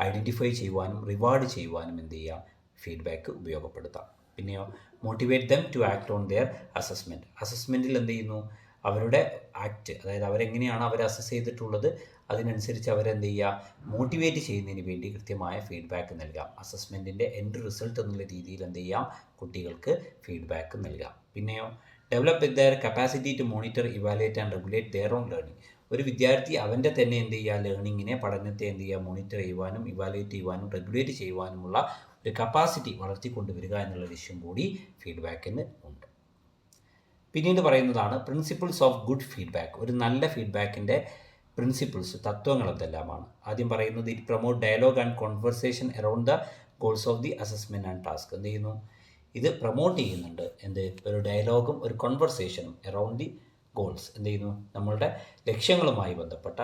ഐഡൻറ്റിഫൈ ചെയ്യുവാനും റിവാർഡ് ചെയ്യുവാനും എന്ത് ചെയ്യാം, ഫീഡ്ബാക്ക് ഉപയോഗപ്പെടുത്താം. പിന്നെയോ motivate them to act on their assessment. അസസ്മെൻറ്റിൽ എന്ത് ചെയ്യുന്നു, അവരുടെ ആക്ട്, അതായത് അവരെങ്ങനെയാണ് അവർ അസസ് ചെയ്തിട്ടുള്ളത് അതിനനുസരിച്ച് അവരെന്ത് ചെയ്യുക, മോട്ടിവേറ്റ് ചെയ്യുന്നതിന് വേണ്ടി കൃത്യമായ ഫീഡ്ബാക്ക് നൽകാം. അസസ്മെൻറ്റിൻ്റെ എൻഡ് റിസൾട്ട് എന്നുള്ള രീതിയിൽ എന്ത് ചെയ്യാം, കുട്ടികൾക്ക് ഫീഡ്ബാക്ക് നൽകാം. പിന്നെയോ develop their capacity to monitor, evaluate and regulate their own learning. ഒരു വിദ്യാർത്ഥി അവൻ്റെ തന്നെ എന്ത് ചെയ്യുക, ലേണിങ്ങിനെ, പഠനത്തെ എന്ത് ചെയ്യുക, മോണിറ്റർ ചെയ്യുവാനും ഇവാലുവേറ്റ് ചെയ്യുവാനും റെഗുലേറ്റ് ചെയ്യുവാനുമുള്ള ഒരു കപ്പാസിറ്റി വളർത്തിക്കൊണ്ടുവരിക എന്നുള്ള ലക്ഷ്യം കൂടി ഫീഡ്ബാക്കിന് ഉണ്ട്. പിന്നീട് പറയുന്നതാണ് പ്രിൻസിപ്പിൾസ് ഓഫ് ഗുഡ് ഫീഡ്ബാക്ക്. ഒരു നല്ല ഫീഡ്ബാക്കിൻ്റെ പ്രിൻസിപ്പിൾസ്, തത്വങ്ങൾ എന്തെല്ലാമാണ്? ആദ്യം പറയുന്നത്, it promote dialogue and conversation around the goals of the assessment and task. എന്ത് ചെയ്യുന്നു, ഇത് പ്രൊമോട്ട് ചെയ്യുന്നുണ്ട്. ഒരു ഡയലോഗും ഒരു കോൺവെർസേഷനും അറൗണ്ട് ദി ഗോൾസ്. എന്ത് ചെയ്യുന്നു, നമ്മളുടെ ലക്ഷ്യങ്ങളുമായി ബന്ധപ്പെട്ട,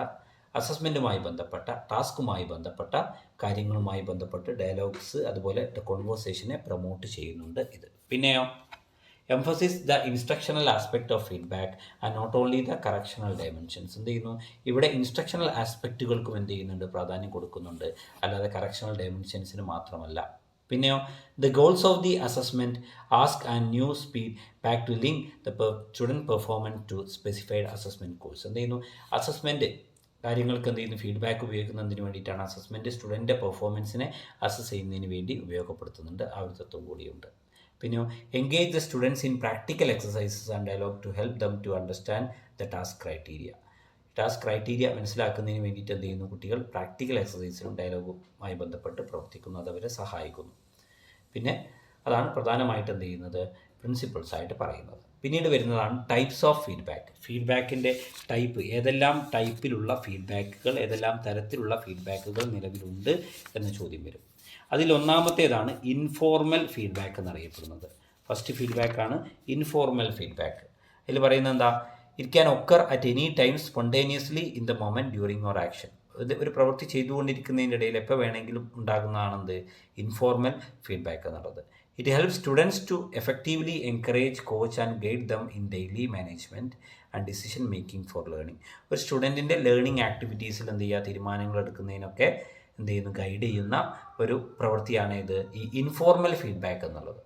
അസസ്മെൻറ്റുമായി ബന്ധപ്പെട്ട, ടാസ്കുമായി ബന്ധപ്പെട്ട കാര്യങ്ങളുമായി ബന്ധപ്പെട്ട് ഡയലോഗ്സ് അതുപോലെ കോൺവെർസേഷനെ പ്രൊമോട്ട് ചെയ്യുന്നുണ്ട് ഇത്. പിന്നെയോ emphasis the instructional aspect of feedback and not only the correctional dimensions. എന്ത് ചെയ്യുന്നു, ഇവിടെ ഇൻസ്ട്രക്ഷണൽ ആസ്പെക്റ്റുകൾക്കും എന്ത് ചെയ്യുന്നുണ്ട്, പ്രാധാന്യം കൊടുക്കുന്നുണ്ട്, അല്ലാതെ കറക്ഷണൽ ഡയമെൻഷൻസിന് മാത്രമല്ല. പിന്നെയോ the goals of the assessment ask and new speed back to link the student performance to specified assessment course. എന്ത് ചെയ്യുന്നു, അസസ്മെൻറ്റ് കാര്യങ്ങൾക്ക് എന്ത് ചെയ്യുന്നു, ഫീഡ്ബാക്ക് ഉപയോഗിക്കുന്നതിന് വേണ്ടിയിട്ടാണ്. അസസ്മെൻറ്റ് സ്റ്റുഡൻറ്റിൻ്റെ പെർഫോമൻസിനെ അസസ് ചെയ്യുന്നതിന് വേണ്ടി ഉപയോഗപ്പെടുത്തുന്നുണ്ട്. ആ ഒരു തത്വം കൂടിയുണ്ട്. പിന്നെയോ engage the students in practical exercises and dialogue to help them to understand the task criteria മനസ്സിലാക്കുന്നതിന് വേണ്ടിയിട്ട് എന്ത് ചെയ്യുന്നു, കുട്ടികൾ പ്രാക്ടിക്കൽ എക്സസൈസിലും ഡയലോഗുമായി ബന്ധപ്പെട്ട് പ്രവർത്തിക്കുന്നു, അതവരെ സഹായിക്കുന്നു. പിന്നെ അതാണ് പ്രധാനമായിട്ട് എന്ത് ചെയ്യുന്നത്, പ്രിൻസിപ്പിൾസ് ആയിട്ട് പറയുന്നത്. പിന്നീട് വരുന്നതാണ് ടൈപ്സ് ഓഫ് ഫീഡ്ബാക്ക്. ഫീഡ്ബാക്കിൻ്റെ ടൈപ്പ്, ഏതെല്ലാം ടൈപ്പിലുള്ള ഫീഡ്ബാക്കുകൾ, ഏതെല്ലാം തരത്തിലുള്ള ഫീഡ്ബാക്കുകൾ നിലവിലുണ്ട് എന്ന ചോദ്യം വരും. അതിലൊന്നാമത്തേതാണ് ഇൻഫോർമൽ ഫീഡ്ബാക്ക് എന്നറിയപ്പെടുന്നത്. ഫസ്റ്റ് ഫീഡ്ബാക്കാണ് ഇൻഫോർമൽ ഫീഡ്ബാക്ക്. അതിൽ പറയുന്നത് എന്താ, it can occur at any time spontaneously in the moment during or action. ഇത് ഒരു പ്രവൃത്തി ചെയ്തുകൊണ്ടിരിക്കുന്നതിൻ്റെ ഇടയിൽ എപ്പോൾ വേണമെങ്കിലും ഉണ്ടാകുന്നതാണെന്ത്, ഇൻഫോർമൽ ഫീഡ്ബാക്ക് എന്നുള്ളത്. It helps students to effectively encourage, coach and guide them in daily management and decision making for learning. ഒരു സ്റ്റുഡൻറ്റിൻ്റെ ലേണിംഗ് ആക്ടിവിറ്റീസിൽ എന്ത് ചെയ്യുക, തീരുമാനങ്ങൾ എടുക്കുന്നതിനൊക്കെ എന്ത് ചെയ്യുന്നു, ഗൈഡ് ചെയ്യുന്ന ഒരു പ്രവൃത്തിയാണ് ഇത്, ഈ ഇൻഫോർമൽ ഫീഡ്ബാക്ക് എന്നുള്ളത്.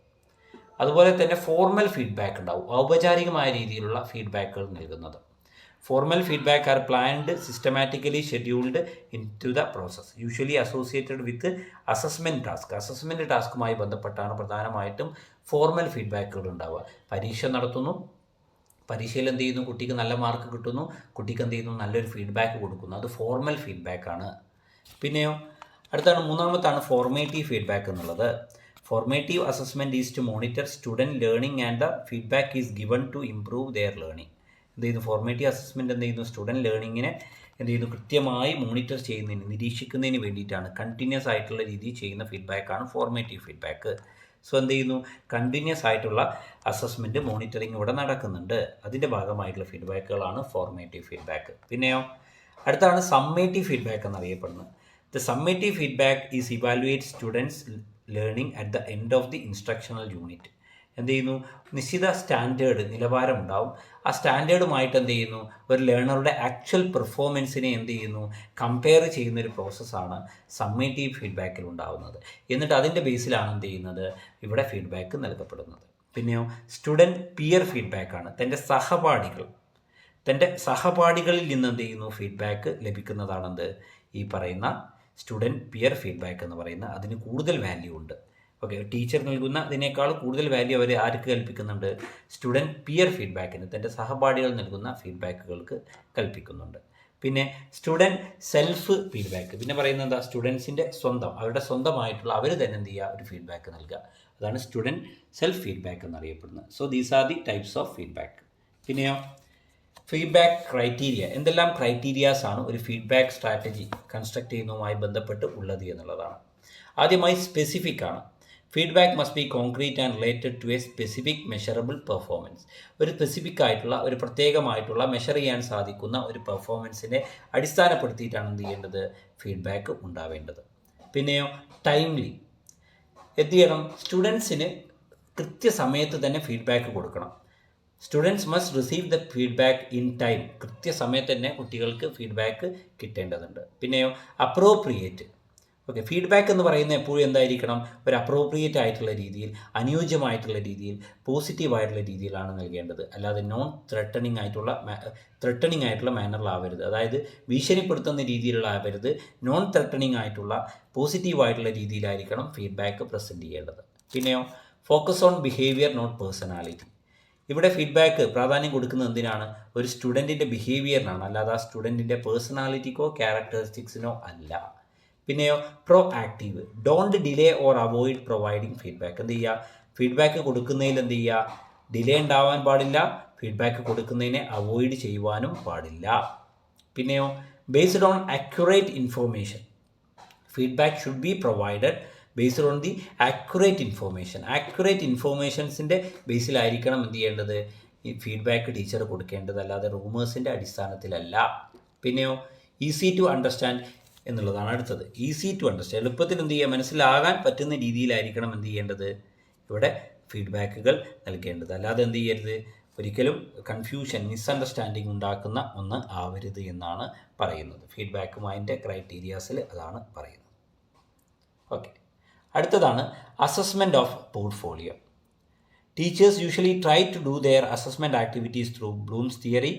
അതുപോലെ തന്നെ ഫോർമൽ ഫീഡ്ബാക്ക് ഉണ്ടാവും, ഔപചാരികമായ രീതിയിലുള്ള ഫീഡ്ബാക്കുകൾ നൽകുന്നത്. Formal feedback are planned, systematically scheduled in to the process, usually associated with assessment task. Assessment ടാസ്കുമായി ബന്ധപ്പെട്ടാണ് പ്രധാനമായിട്ടും ഫോർമൽ ഫീഡ്ബാക്കുകൾ ഉണ്ടാവുക. പരീക്ഷ നടത്തുന്നു, പരീക്ഷയിൽ എന്ത് ചെയ്യുന്നു, കുട്ടിക്ക് നല്ല മാർക്ക് കിട്ടുന്നു, കുട്ടിക്ക് എന്ത് ചെയ്യുന്നു, നല്ലൊരു ഫീഡ്ബാക്ക് കൊടുക്കുന്നു, അത് ഫോർമൽ ഫീഡ്ബാക്കാണ്. പിന്നെയോ അടുത്താണ് മൂന്നാമത്താണ് ഫോർമേറ്റീവ് ഫീഡ്ബാക്ക് എന്നുള്ളത്. Formative assessment is to monitor student learning and the feedback is given to improve their learning. എന്ത് ചെയ്യുന്നു? ഫോർമേറ്റീവ് അസസ്മെൻറ്റ് എന്ത് ചെയ്യുന്നു? സ്റ്റുഡൻറ്റ് ലേണിങ്ങിനെ എന്ത് ചെയ്യുന്നു? കൃത്യമായി മോണിറ്റർ ചെയ്യുന്നതിന്, നിരീക്ഷിക്കുന്നതിന് വേണ്ടിയിട്ടാണ്. കണ്ടിന്യൂസ് ആയിട്ടുള്ള രീതിയിൽ ചെയ്യുന്ന ഫീഡ്ബാക്കാണ് ഫോർമേറ്റീവ് ഫീഡ്ബാക്ക്. സോ എന്ത് ചെയ്യുന്നു? കണ്ടിന്യൂസ് ആയിട്ടുള്ള അസസ്മെൻറ്റ് മോണിറ്ററിങ് ഇവിടെ നടക്കുന്നുണ്ട്. അതിൻ്റെ ഭാഗമായിട്ടുള്ള ഫീഡ്ബാക്കുകളാണ് ഫോർമേറ്റീവ് ഫീഡ്ബാക്ക്. പിന്നെയോ അടുത്താണ് സമ്മേറ്റീവ് ഫീഡ്ബാക്ക് എന്നറിയപ്പെടുന്നത്. The summative feedback is evaluate students learning at the end of the instructional unit. എന്ത് ചെയ്യുന്നു? നിശ്ചിത സ്റ്റാൻഡേർഡ് നിലവാരം ഉണ്ടാവും. ആ സ്റ്റാൻഡേർഡുമായിട്ട് എന്ത് ചെയ്യുന്നു? ഒരു ലേണറുടെ ആക്ച്വൽ പെർഫോമൻസിനെ എന്ത് ചെയ്യുന്നു? കമ്പയർ ചെയ്യുന്നൊരു പ്രോസസ്സാണ് സമ്മേറ്റീവ് ഫീഡ്ബാക്കിൽ ഉണ്ടാകുന്നത്. എന്നിട്ട് അതിൻ്റെ ബേസിലാണ് എന്ത് ചെയ്യുന്നത്? ഇവിടെ ഫീഡ്ബാക്ക് നൽകപ്പെടുന്നത്. പിന്നെയോ സ്റ്റുഡൻറ്റ് പിയർ ഫീഡ്ബാക്കാണ്. തൻ്റെ സഹപാഠികളിൽ നിന്ന് എന്ത് ചെയ്യുന്നു? ഫീഡ്ബാക്ക് ലഭിക്കുന്നതാണെന്ത്? ഈ പറയുന്ന സ്റ്റുഡൻറ്റ് പിയർ ഫീഡ്ബാക്ക് എന്ന് പറയുന്ന അതിന് കൂടുതൽ വാല്യൂ ഉണ്ട്. ഓക്കെ, ടീച്ചർ നൽകുന്ന ഇതിനേക്കാൾ കൂടുതൽ വാല്യൂ അവർ ആർക്ക് കൽപ്പിക്കുന്നുണ്ട്? സ്റ്റുഡൻറ്റ് പിയർ ഫീഡ്ബാക്കിന്, തൻ്റെ സഹപാഠികൾ നൽകുന്ന ഫീഡ്ബാക്കുകൾക്ക് കൽപ്പിക്കുന്നുണ്ട്. പിന്നെ സ്റ്റുഡൻറ്റ് സെൽഫ് ഫീഡ്ബാക്ക്, പിന്നെ പറയുന്നത് എന്താ? സ്റ്റുഡൻസിൻ്റെ അവരുടെ സ്വന്തമായിട്ടുള്ള അവർ തന്നെ എന്ത് ചെയ്യുക? ഒരു ഫീഡ്ബാക്ക് നൽകുക. അതാണ് സ്റ്റുഡൻറ്റ് സെൽഫ് ഫീഡ്ബാക്ക് എന്നറിയപ്പെടുന്നത്. So these are the types of feedback. പിന്നെയോ ഫീഡ്ബാക്ക് ക്രൈറ്റീരിയ. എന്തെല്ലാം ക്രൈറ്റീരിയാസ് ആണ് ഒരു ഫീഡ്ബാക്ക് സ്ട്രാറ്റജി കൺസ്ട്രക്ട് ചെയ്യുന്നതുമായി ബന്ധപ്പെട്ട് ഉള്ളത് എന്നുള്ളതാണ്. ആദ്യമായി സ്പെസിഫിക് ആണ്. Feedback must be concrete and related to a specific measurable performance. ഒരു സ്പെസിഫിക് ആയിട്ടുള്ള, ഒരു പ്രത്യേകമായിട്ടുള്ള മെഷർ ചെയ്യാൻ സാധിക്കുന്ന ഒരു പെർഫോമൻസിനെ അടിസ്ഥാനപ്പെടുത്തിയിട്ടാണ് എന്ത് ചെയ്യേണ്ടത്? ഫീഡ്ബാക്ക് ഉണ്ടാവേണ്ടത്. പിന്നെയോ ടൈംലി. എന്ത് ചെയ്യണം? സ്റ്റുഡൻസിന് കൃത്യസമയത്ത് തന്നെ ഫീഡ്ബാക്ക് കൊടുക്കണം. Students must receive the feedback in time. കൃത്യസമയത്ത് തന്നെ കുട്ടികൾക്ക് ഫീഡ്ബാക്ക് കിട്ടേണ്ടതുണ്ട്. പിന്നെയോ അപ്രോപ്രിയേറ്റ്. ഓക്കെ, ഫീഡ്ബാക്ക് എന്ന് പറയുന്നത് എപ്പോഴും എന്തായിരിക്കണം? ഒരു അപ്രോപ്രിയേറ്റ് ആയിട്ടുള്ള രീതിയിൽ, അനുയോജ്യമായിട്ടുള്ള രീതിയിൽ, പോസിറ്റീവായിട്ടുള്ള രീതിയിലാണ് നൽകേണ്ടത്. അല്ലാതെ നോൺ ത്രെട്ടണിങ് ആയിട്ടുള്ള മാനറിലാവരുത്. അതായത് ഭീഷണിപ്പെടുത്തുന്ന രീതിയിലാവരുത്. നോൺ ത്രെട്ടണിങ് ആയിട്ടുള്ള പോസിറ്റീവായിട്ടുള്ള രീതിയിലായിരിക്കണം ഫീഡ്ബാക്ക് പ്രസൻറ്റ് ചെയ്യേണ്ടത്. പിന്നെയോ focus on behaviour not personality. ഇവിടെ ഫീഡ്ബാക്ക് പ്രാധാന്യം കൊടുക്കുന്നത് എന്തിനാണ്? ഒരു സ്റ്റുഡൻറ്റിൻ്റെ ബിഹേവിയറിനാണ്, അല്ലാതെ ആ സ്റ്റുഡൻറ്റിൻ്റെ പേഴ്സണാലിറ്റിക്കോ ക്യാരക്ടറിസ്റ്റിക്സിനോ അല്ല. പിന്നെയോ pro active. Don't delay or avoid providing feedback. എന്ത് ചെയ്യുക? ഫീഡ്ബാക്ക് കൊടുക്കുന്നതിൽ എന്ത് ചെയ്യുക? ഡിലേ ഉണ്ടാവാൻ പാടില്ല. ഫീഡ്ബാക്ക് കൊടുക്കുന്നതിനെ അവോയ്ഡ് ചെയ്യുവാനും പാടില്ല. പിന്നെയോ based on accurate information. Feedback should be provided based on the accurate information. Accurate ഇൻഫോർമേഷൻസിൻ്റെ ബേസിലായിരിക്കണം എന്ത് ചെയ്യേണ്ടത്? ഈ ഫീഡ്ബാക്ക് ടീച്ചർ കൊടുക്കേണ്ടത്, അല്ലാതെ റൂമേഴ്സിൻ്റെ അടിസ്ഥാനത്തിലല്ല. പിന്നെയോ ഈസി ടു അണ്ടർസ്റ്റാൻഡ് എന്നുള്ളതാണ് അടുത്തത്. ഈസി ടു അണ്ടർസ്റ്റാൻഡ്, എളുപ്പത്തിൽ എന്ത് ചെയ്യുക? മനസ്സിലാകാൻ പറ്റുന്ന രീതിയിലായിരിക്കണം എന്ത് ചെയ്യേണ്ടത്? ഇവിടെ ഫീഡ്ബാക്കുകൾ നൽകേണ്ടത്. അല്ലാതെ എന്ത് ചെയ്യരുത്? ഒരിക്കലും കൺഫ്യൂഷൻ, മിസ്അണ്ടർസ്റ്റാൻഡിങ് ഉണ്ടാക്കുന്ന ഒന്ന് ആവരുത് എന്നാണ് പറയുന്നത്. ഫീഡ്ബാക്കുമായിൻ്റെ ക്രൈറ്റീരിയാസിൽ അതാണ് പറയുന്നത്. ഓക്കെ, അടുത്തതാണ് assessment of portfolio. Teachers usually try to do their assessment activities through Bloom's theory.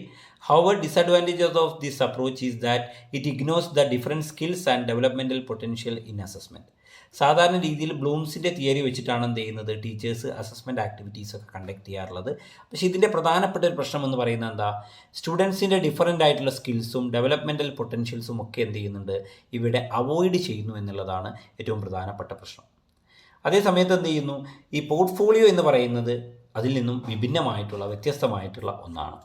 However, disadvantages of this approach is that it ignores the different skills and developmental potential in assessment. സാധാരണ രീതിയിൽ ബ്ലൂംസിൻ്റെ theory വെച്ചിട്ടാണ് എന്ത് ചെയ്യുന്നത്? Teachers assessment activities ഒക്കെ conduct ചെയ്യാറുള്ളത്. പക്ഷേ ഇതിൻ്റെ പ്രധാനപ്പെട്ട ഒരു പ്രശ്നം എന്ന് പറയുന്നത് എന്താ? സ്റ്റുഡൻസിൻ്റെ ഡിഫറൻ്റ് ആയിട്ടുള്ള സ്കിൽസും ഡെവലപ്മെൻറ്റൽ പൊട്ടൻഷ്യൽസും ഒക്കെ എന്ത് ചെയ്യുന്നുണ്ട്? ഇവിടെ അവോയ്ഡ് ചെയ്യുന്നു എന്നുള്ളതാണ് ഏറ്റവും പ്രധാനപ്പെട്ട പ്രശ്നം. അതേസമയത്ത് എന്ത് ചെയ്യുന്നു? ഈ പോർട്ട്ഫോളിയോ എന്ന് പറയുന്നത് അതിൽ നിന്നും വിഭിന്നമായിട്ടുള്ള, വ്യത്യസ്തമായിട്ടുള്ള ഒന്നാണ്.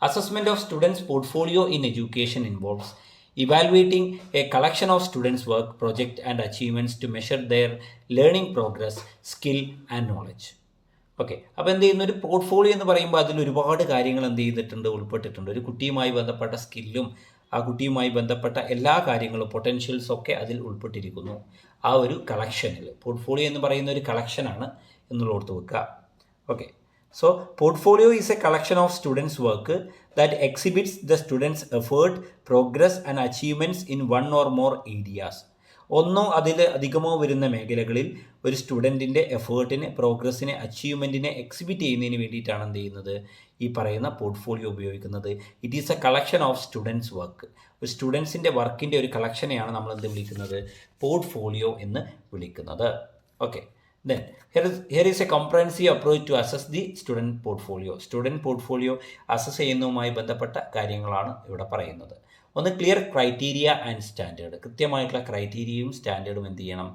Assessment of students portfolio in education involves evaluating a collection of students' work, project and achievements to measure their learning progress, skill and knowledge. Okay, അപ്പോൾ എന്ത് ചെയ്യുന്നു? ഒരു പോർട്ട്ഫോളിയോ എന്ന് പറയുമ്പോൾ അതിൽ ഒരുപാട് കാര്യങ്ങൾ എന്ത് ചെയ്തിട്ടുണ്ട്? ഉൾപ്പെട്ടിട്ടുണ്ട്. ഒരു കുട്ടിയുമായി ബന്ധപ്പെട്ട സ്കില്ലും ആ കുട്ടിയുമായി ബന്ധപ്പെട്ട എല്ലാ കാര്യങ്ങളും, പൊട്ടൻഷ്യൽസും ഒക്കെ അതിൽ ഉൾപ്പെട്ടിരിക്കുന്നു. ആ ഒരു കളക്ഷനിൽ പോർട്ട്ഫോളിയോ എന്ന് പറയുന്ന ഒരു കളക്ഷനാണ് എന്നുള്ള ഓർത്ത് വെക്കുക. Okay, so portfolio is a collection of students' work that exhibits the students' effort, progress and achievements in one or more areas. ഒന്നോ അതിൽ അധികമോ വരുന്ന മേഖലകളിൽ ഒരു സ്റ്റുഡൻറ്റിൻ്റെ എഫേർട്ടിനെ, പ്രോഗ്രസ്സിനെ, അച്ചീവ്മെൻറ്റിനെ എക്സിബിറ്റ് ചെയ്യുന്നതിന് വേണ്ടിയിട്ടാണ് എന്ത് ചെയ്യുന്നത്? ഈ പറയുന്ന പോർട്ട്ഫോളിയോ ഉപയോഗിക്കുന്നത്. It is A collection of students work. ഒരു സ്റ്റുഡൻസിൻ്റെ വർക്കിൻ്റെ ഒരു കളക്ഷനെയാണ് നമ്മൾ എന്ത് വിളിക്കുന്നത്? പോർട്ട്ഫോളിയോ എന്ന് വിളിക്കുന്നത്. Okay, then here is a comprehensive approach to assess the student portfolio. Student portfolio assess ചെയ്യുന്നതുമായി ബന്ധപ്പെട്ട കാര്യങ്ങളാണ് ഇവിടെ പറയുന്നത്. ഒന്ന് ക്ലിയർ ക്രൈറ്റീരിയ ആൻഡ് സ്റ്റാൻഡേർഡ്, കൃത്യമായിട്ടുള്ള ക്രൈറ്റീരിയയും സ്റ്റാൻഡേർഡും എന്ത് ചെയ്യണം,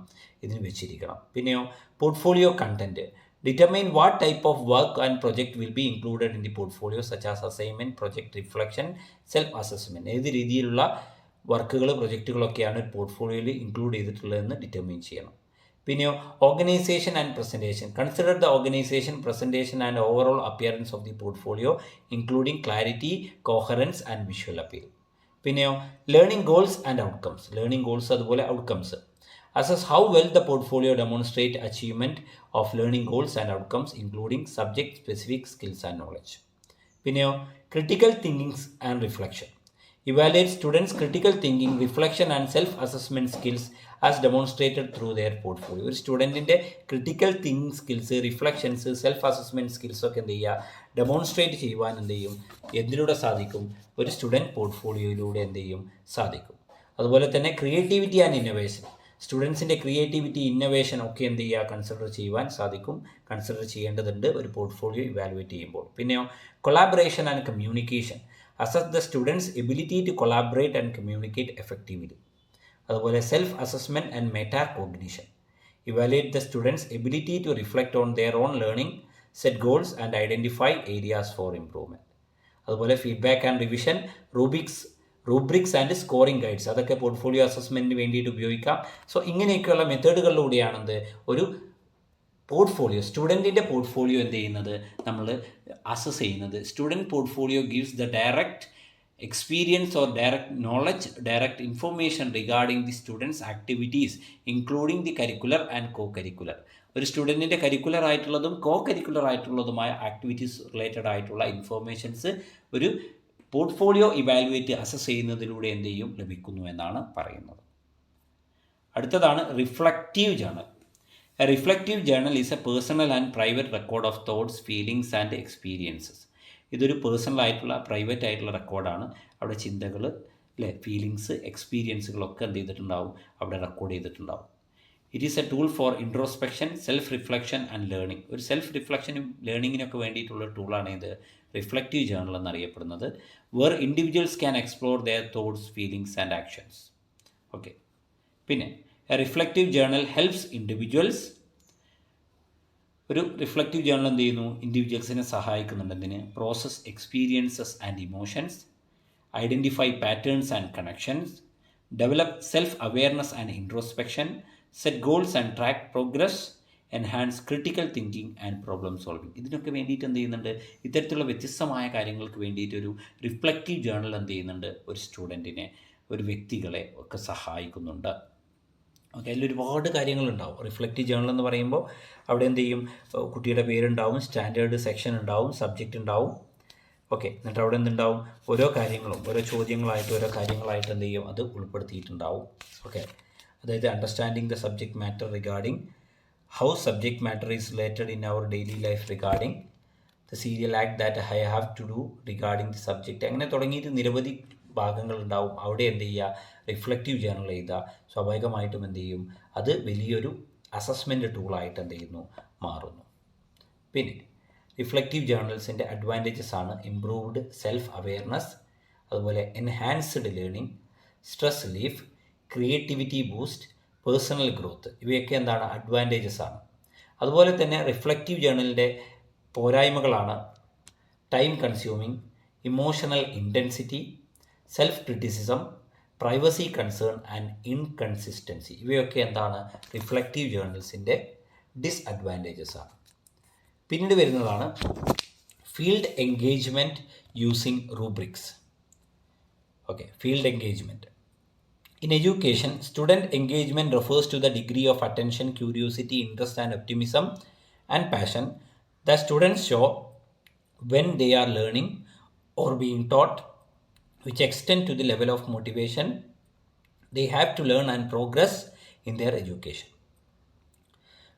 ഇതിന് വെച്ചിരിക്കണം. പിന്നെയോ portfolio content, determine what type of work and project will be included in the portfolio such as assignment, project, reflection, self assessment. ഏത് രീതിയിലുള്ള വർക്കുകൾ പ്രൊജക്റ്റുകളൊക്കെയാണ് പോർട്ട്ഫോളിയോയിൽ ഇൻക്ലൂഡ് ചെയ്തിട്ടുള്ളതെന്ന് ഡിറ്റർമൈൻ ചെയ്യണം. പിന്നെയോ organisation and presentation, consider the organisation, presentation and overall appearance of the portfolio including clarity, coherence and visual appeal. പിന്നെയോ learning goals and outcomes, learning goals അതുപോലെ outcomes. Assess how well the portfolio demonstrate achievement of learning goals and outcomes including subject specific skills and knowledge. പിന്നെയോ critical thinkings and reflection, evaluate students' critical thinking, reflection and self-assessment skills as demonstrated through their portfolio. ഒരു സ്റ്റുഡൻറ്റിൻ്റെ critical thinking skills, reflections, self assessment സ്കിൽസൊക്കെ എന്ത് ചെയ്യുക, demonstrate ചെയ്യുവാൻ എന്ത് ചെയ്യും, എന്തിലൂടെ സാധിക്കും, ഒരു സ്റ്റുഡൻറ്റ് പോർട്ട്ഫോളിയോയിലൂടെ എന്ത് ചെയ്യും, സാധിക്കും. അതുപോലെ തന്നെ ക്രിയേറ്റിവിറ്റി ആൻഡ് ഇന്നോവേഷൻ, സ്റ്റുഡൻസിൻ്റെ ക്രിയേറ്റിവിറ്റി, ഇന്നോവേഷൻ ഒക്കെ എന്ത് ചെയ്യുക, കൺസിഡർ ചെയ്യുവാൻ സാധിക്കും, കൺസിഡർ ചെയ്യേണ്ടതുണ്ട് ഒരു പോർട്ട്ഫോളിയോ ഇവാലുവേറ്റ് ചെയ്യുമ്പോൾ. പിന്നെയോ collaboration and communication, assess the students' ability to collaborate and communicate effectively. അതുപോലെ self assessment and meta cognition, evaluate the students' ability to reflect on their own learning, set goals and identify areas for improvement. അതുപോലെ feedback and revision, rubrics and scoring guides, അതൊക്കെ portfolio അസസ്മെൻറ്റിന് വേണ്ടിയിട്ട് ഉപയോഗിക്കാം. So ഇങ്ങനെയൊക്കെയുള്ള മെത്തേഡുകളിലൂടെയാണെന്ത് ഒരു portfolio, സ്റ്റുഡൻറ്റിൻ്റെ portfolio എന്ത് ചെയ്യുന്നത്, നമ്മൾ assess ചെയ്യുന്നത്. Student portfolio gives the direct experience or direct knowledge, direct information regarding the students activities including the curricular and co curricular. ഒരു സ്റ്റുഡൻറ്റിൻ്റെ കരിക്കുലർ ആയിട്ടുള്ളതും കോ കരിക്കുലർ ആയിട്ടുള്ളതുമായ ആക്ടിവിറ്റീസ് റിലേറ്റഡ് ആയിട്ടുള്ള ഇൻഫർമേഷൻസ് ഒരു പോർട്ട്ഫോളിയോ ഇവാലുവേറ്റ് അസസ് ചെയ്യുന്നതിലൂടെ എന്ത് ചെയ്യും, ലഭിക്കുന്നു എന്നാണ് പറയുന്നത്. അടുത്തതാണ് reflective journal. A reflective journal is a personal and private record of thoughts, feelings and experiences. ഇതൊരു പേഴ്സണൽ ആയിട്ടുള്ള പ്രൈവറ്റ് ആയിട്ടുള്ള റെക്കോർഡാണ്. അവിടെ ചിന്തകൾ, അല്ലേ, ഫീലിങ്സ്, എക്സ്പീരിയൻസുകളൊക്കെ എന്ത് ചെയ്തിട്ടുണ്ടാവും, അവിടെ റെക്കോർഡ് ചെയ്തിട്ടുണ്ടാവും. It is a tool for introspection, self reflection and learning. ഒരു സെൽഫ് റിഫ്ലക്ഷനും ലേണിങ്ങിനൊക്കെ വേണ്ടിയിട്ടുള്ള ടൂളാണ് ഇത് റിഫ്ലക്റ്റീവ് ജേണൽ എന്നറിയപ്പെടുന്നത്. Where individuals can explore their thoughts, feelings and actions. Okay. പിന്നെ a reflective journal helps individuals. ഒരു റിഫ്ലക്റ്റീവ് ജേണൽ എന്ത് ചെയ്യുന്നു, ഇൻഡിവിജ്വൽസിനെ സഹായിക്കുന്നുണ്ട്. എന്തിന്, process experiences and emotions, identify patterns and connections, develop self awareness and introspection, set goals and track progress, enhance critical thinking and problem solving. ഇതിനൊക്കെ വേണ്ടിയിട്ട് എന്ത് ചെയ്യുന്നുണ്ട്, ഇത്തരത്തിലുള്ള വ്യത്യസ്തമായ കാര്യങ്ങൾക്ക് വേണ്ടിയിട്ട് ഒരു റിഫ്ലക്റ്റീവ് ജേണൽ എന്ത് ചെയ്യുന്നുണ്ട്, ഒരു സ്റ്റുഡൻറ്റിനെ, ഒരു വ്യക്തികളെ ഒക്കെ സഹായിക്കുന്നുണ്ട്. ഓക്കെ. അതിൽ ഒരുപാട് കാര്യങ്ങളുണ്ടാവും. റിഫ്ലക്റ്റീവ് ജേണൽ എന്ന് പറയുമ്പോൾ അവിടെ എന്ത് ചെയ്യും, കുട്ടിയുടെ പേരുണ്ടാവും, സ്റ്റാൻഡേർഡ് സെക്ഷൻ ഉണ്ടാവും, സബ്ജക്റ്റ് ഉണ്ടാവും. ഓക്കെ. എന്നിട്ട് അവിടെ എന്തുണ്ടാവും, ഓരോ കാര്യങ്ങളും ഓരോ ചോദ്യങ്ങളായിട്ട് ഓരോ കാര്യങ്ങളായിട്ട് എന്ത് ചെയ്യും, അത് ഉൾപ്പെടുത്തിയിട്ടുണ്ടാവും. ഓക്കെ. അതായത് understanding the subject matter regarding how subject matter is related in our daily life regarding the serial act that I have to do regarding the subject. അങ്ങനെ തുടങ്ങിയിട്ട് നിരവധി ഭാഗങ്ങളുണ്ടാവും. അവിടെ എന്ത് ചെയ്യുക, റിഫ്ലക്റ്റീവ് ജേണൽ എഴുതുക. സ്വാഭാവികമായിട്ടും എന്ത് ചെയ്യും, അത് വലിയൊരു അസസ്മെൻറ്റ് ടൂളായിട്ട് എന്ത് ചെയ്യുന്നു, മാറുന്നു. പിന്നെ റിഫ്ലക്റ്റീവ് ജേണൽസിൻ്റെ അഡ്വാൻറ്റേജസ് ആണ് ഇംപ്രൂവ്ഡ് സെൽഫ് അവെയർനെസ്, അതുപോലെ enhanced learning, stress relief, creativity boost, personal growth. ഇവയൊക്കെ എന്താണ്, അഡ്വാൻറ്റേജസ് ആണ്. അതുപോലെ തന്നെ റിഫ്ലക്റ്റീവ് ജേണലിൻ്റെ പോരായ്മകളാണ് time consuming, emotional intensity, self criticism, privacy concern and inconsistency. ഇവയൊക്കെ എന്താണ്, റിഫ്ലക്റ്റീവ് ജേണൽസിൻ്റെ ഡിസ്അഡ്വാൻറ്റേജസ് ആണ്. പിന്നീട് വരുന്നതാണ് field engagement using rubrics. Okay. Field engagement in education, student engagement refers to the degree of attention, curiosity, interest and optimism and passion that students show when they are learning or being taught, which extend to the level of motivation they have to learn and progress in their education.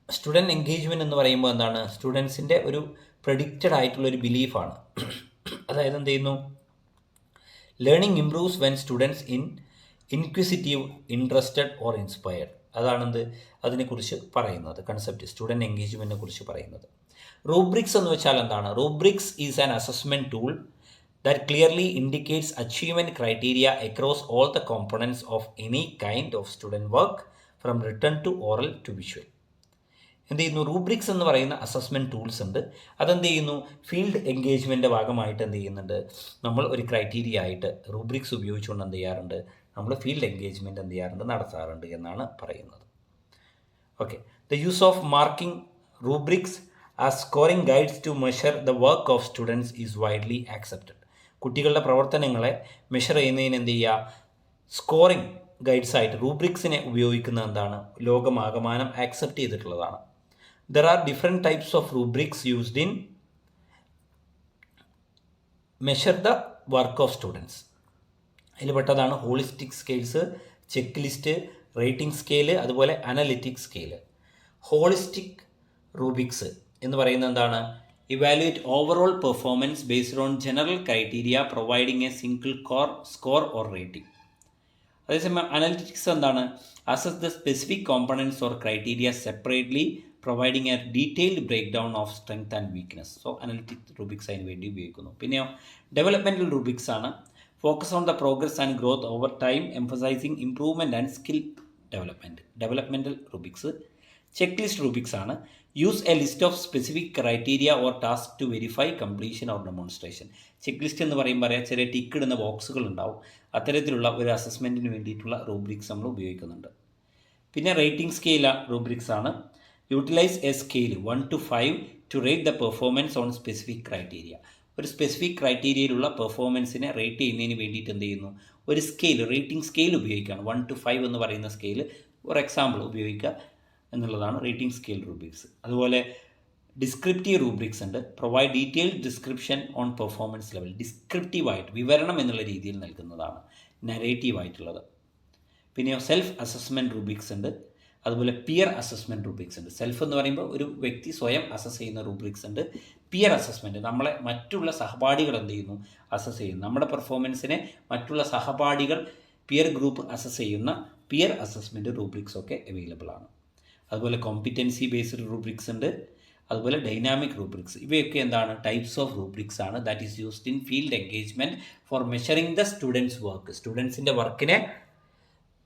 Student engagement എന്ന് പറയുമ്പോൾ എന്താണ്, സ്റ്റുഡൻസിൻ്റെ ഒരു predicted ആയിട്ടുള്ളൊരു ബിലീഫാണ്. അതായത് എന്ത് ചെയ്യുന്നു, learning improves when students inquisitive, interested or inspired. അതാണെന്ത്, അതിനെക്കുറിച്ച് പറയുന്നത് കൺസെപ്റ്റ്, സ്റ്റുഡൻറ്റ് എൻഗേജ്മെൻറ്റിനെ കുറിച്ച് പറയുന്നത്. റൂബ്രിക്സ് എന്ന് വെച്ചാൽ എന്താണ്, rubrics is an assessment tool that clearly indicates achievement criteria across all the components of any kind of student work from written to oral to visual. എന്ത് ചെയ്യുന്നു, റൂബ്രിക്സ് എന്ന് പറയുന്ന അസസ്മെൻറ്റ് ടൂൾസ് ഉണ്ട്. അതെന്ത് ചെയ്യുന്നു, ഫീൽഡ് എൻഗേജ്മെൻറ്റിൻ്റെ ഭാഗമായിട്ട് എന്ത് ചെയ്യുന്നുണ്ട്, നമ്മൾ ഒരു ക്രൈറ്റീരിയ ആയിട്ട് റൂബ്രിക്സ് ഉപയോഗിച്ചുകൊണ്ട് എന്ത് ചെയ്യാറുണ്ട്, നമ്മൾ ഫീൽഡ് എൻഗേജ്മെൻറ്റ് എന്ത് ചെയ്യാറുണ്ട്, നടത്താറുണ്ട് എന്നാണ് പറയുന്നത്. Okay, the use of marking rubrics as scoring guides to measure the work of students is widely accepted. കുട്ടികളുടെ പ്രവർത്തനങ്ങളെ മെഷർ ചെയ്യുന്നതിന് എന്ത് ചെയ്യുക, സ്കോറിംഗ് ഗൈഡ്സ് ആയിട്ട് റൂബ്രിക്സിനെ ഉപയോഗിക്കുന്നത് എന്താണ്, ലോകമാകമാനം ആക്സെപ്റ്റ് ചെയ്തിട്ടുള്ളതാണ്. There are different types of rubrics used in measure the work of students. അതിൽ പെട്ടതാണ് holistic scales, checklist, rating scale, അതുപോലെ അനലിറ്റിക് സ്കെയില്. ഹോളിസ്റ്റിക് റൂബ്രിക്സ് എന്ന് പറയുന്നത് എന്താണ്, evaluate overall performance based on general criteria providing a single score or rating. അതേസമയം analytics എന്താണ്, assess the specific components or criteria separately providing a detailed breakdown of strength and weakness. So analytic rubrics അതിന് വേണ്ടി ഉപയോഗിക്കുന്നു. പിന്നെയോ developmental rubrics ആണ്, focus on the progress and growth over time emphasising improvement and skill development. Developmental rubrics. Checklist rubrics ആണ്, use a list of specific criteria or task to verify completion or demonstration. Checklist എന്ന് പറയുമ്പോൾ അറിയാം, ചെറിയ tick ഇടുന്ന ബോക്സുകൾ ഉണ്ടാവും. അത്തരത്തിലുള്ള ഒരു അസസ്മെൻറ്റിന് വേണ്ടിയിട്ടുള്ള റൂബ്രിക്സ് നമ്മൾ ഉപയോഗിക്കുന്നുണ്ട്. പിന്നെ റേറ്റിംഗ് സ്കെയിൽ റൂബ്രിക്സ് ആണ്, utilise a scale 1 to 5 to rate the performance on specific criteria. ഒരു സ്പെസിഫിക് ക്രൈറ്റീരിയയിലുള്ള പെർഫോമൻസിനെ റേറ്റ് ചെയ്യുന്നതിന് വേണ്ടിയിട്ട് എന്ത് ചെയ്യുന്നു, ഒരു സ്കെയിൽ, റേറ്റിംഗ് സ്കെയിൽ ഉപയോഗിക്കുകയാണ്. 1 to 5 എന്ന് പറയുന്ന സ്കെയിൽ ഫോർ എക്സാമ്പിൾ ഉപയോഗിക്കുക എന്നുള്ളതാണ് റേറ്റിംഗ് സ്കെയിൽ റൂബ്രിക്സ്. അതുപോലെ ഡിസ്ക്രിപ്റ്റീവ് റൂബ്രിക്സ് ഉണ്ട്, provide detailed description on performance level. ഡിസ്ക്രിപ്റ്റീവായിട്ട് വിവരണം എന്നുള്ള രീതിയിൽ നൽകുന്നതാണ്, നരേറ്റീവായിട്ടുള്ളത്. പിന്നെയോ സെൽഫ് അസസ്മെൻറ്റ് റൂബ്രിക്സ് ഉണ്ട്, അതുപോലെ പിയർ അസസ്മെൻറ്റ് റൂബ്രിക്സ് ഉണ്ട്. സെൽഫ് എന്ന് പറയുമ്പോൾ ഒരു വ്യക്തി സ്വയം അസസ് ചെയ്യുന്ന റൂബ്രിക്സ് ഉണ്ട്. പിയർ അസസ്മെൻറ്റ് നമ്മളെ മറ്റുള്ള സഹപാഠികൾ എന്ത് ചെയ്യുന്നു, അസസ് ചെയ്യുന്നു. നമ്മുടെ പെർഫോമൻസിനെ മറ്റുള്ള സഹപാഠികൾ പിയർ ഗ്രൂപ്പ് അസസ് ചെയ്യുന്ന പിയർ അസസ്മെൻറ്റ് റൂബ്രിക്സ് ഒക്കെ അവൈലബിൾ ആണ്. അതുപോലെ കോമ്പിറ്റൻസി ബേസ്ഡ് റൂബ്രിക്സ് ഉണ്ട്, അതുപോലെ ഡൈനാമിക് റൂബ്രിക്സ്. ഇവയൊക്കെ എന്താണ്, ടൈപ്സ് ഓഫ് റൂബ്രിക്സ് ആണ് that is used in field engagement for measuring the students work. സ്റ്റുഡൻസിൻ്റെ വർക്കിനെ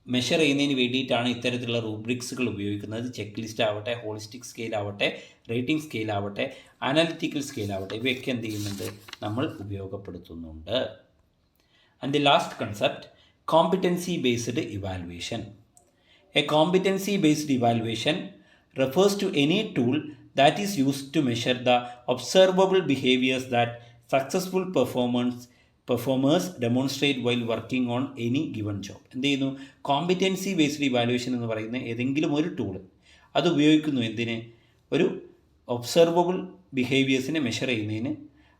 മെഷർ ചെയ്യുന്നതിന് വേണ്ടിയിട്ടാണ് ഇത്തരത്തിലുള്ള റൂബ്രിക്സുകൾ ഉപയോഗിക്കുന്നത്. ചെക്ക് ലിസ്റ്റ് ആവട്ടെ, ഹോളിസ്റ്റിക് സ്കെയിൽ ആവട്ടെ, റേറ്റിംഗ് സ്കെയിൽ ആവട്ടെ, അനലിറ്റിക്കൽ സ്കെയിൽ ആവട്ടെ, ഇവയൊക്കെ എന്ത് ചെയ്യുന്നുണ്ട്, നമ്മൾ ഉപയോഗപ്പെടുത്തുന്നുണ്ട്. And the last concept, competency based evaluation. A competency based evaluation refers to any tool that is used to measure the observable behaviors that successful performers demonstrate while working on any given job. എന്ത് ചെയ്യുന്നു, competency based evaluation എന്ന് പറയുന്ന ഏതെങ്കിലും ഒരു tool അത് ഉപയോഗിക്കുന്നു എന്തിന്, ഒരു ഒബ്സർവബിൾ ബിഹേവിയേഴ്സിനെ മെഷർ ചെയ്യുന്നതിന്.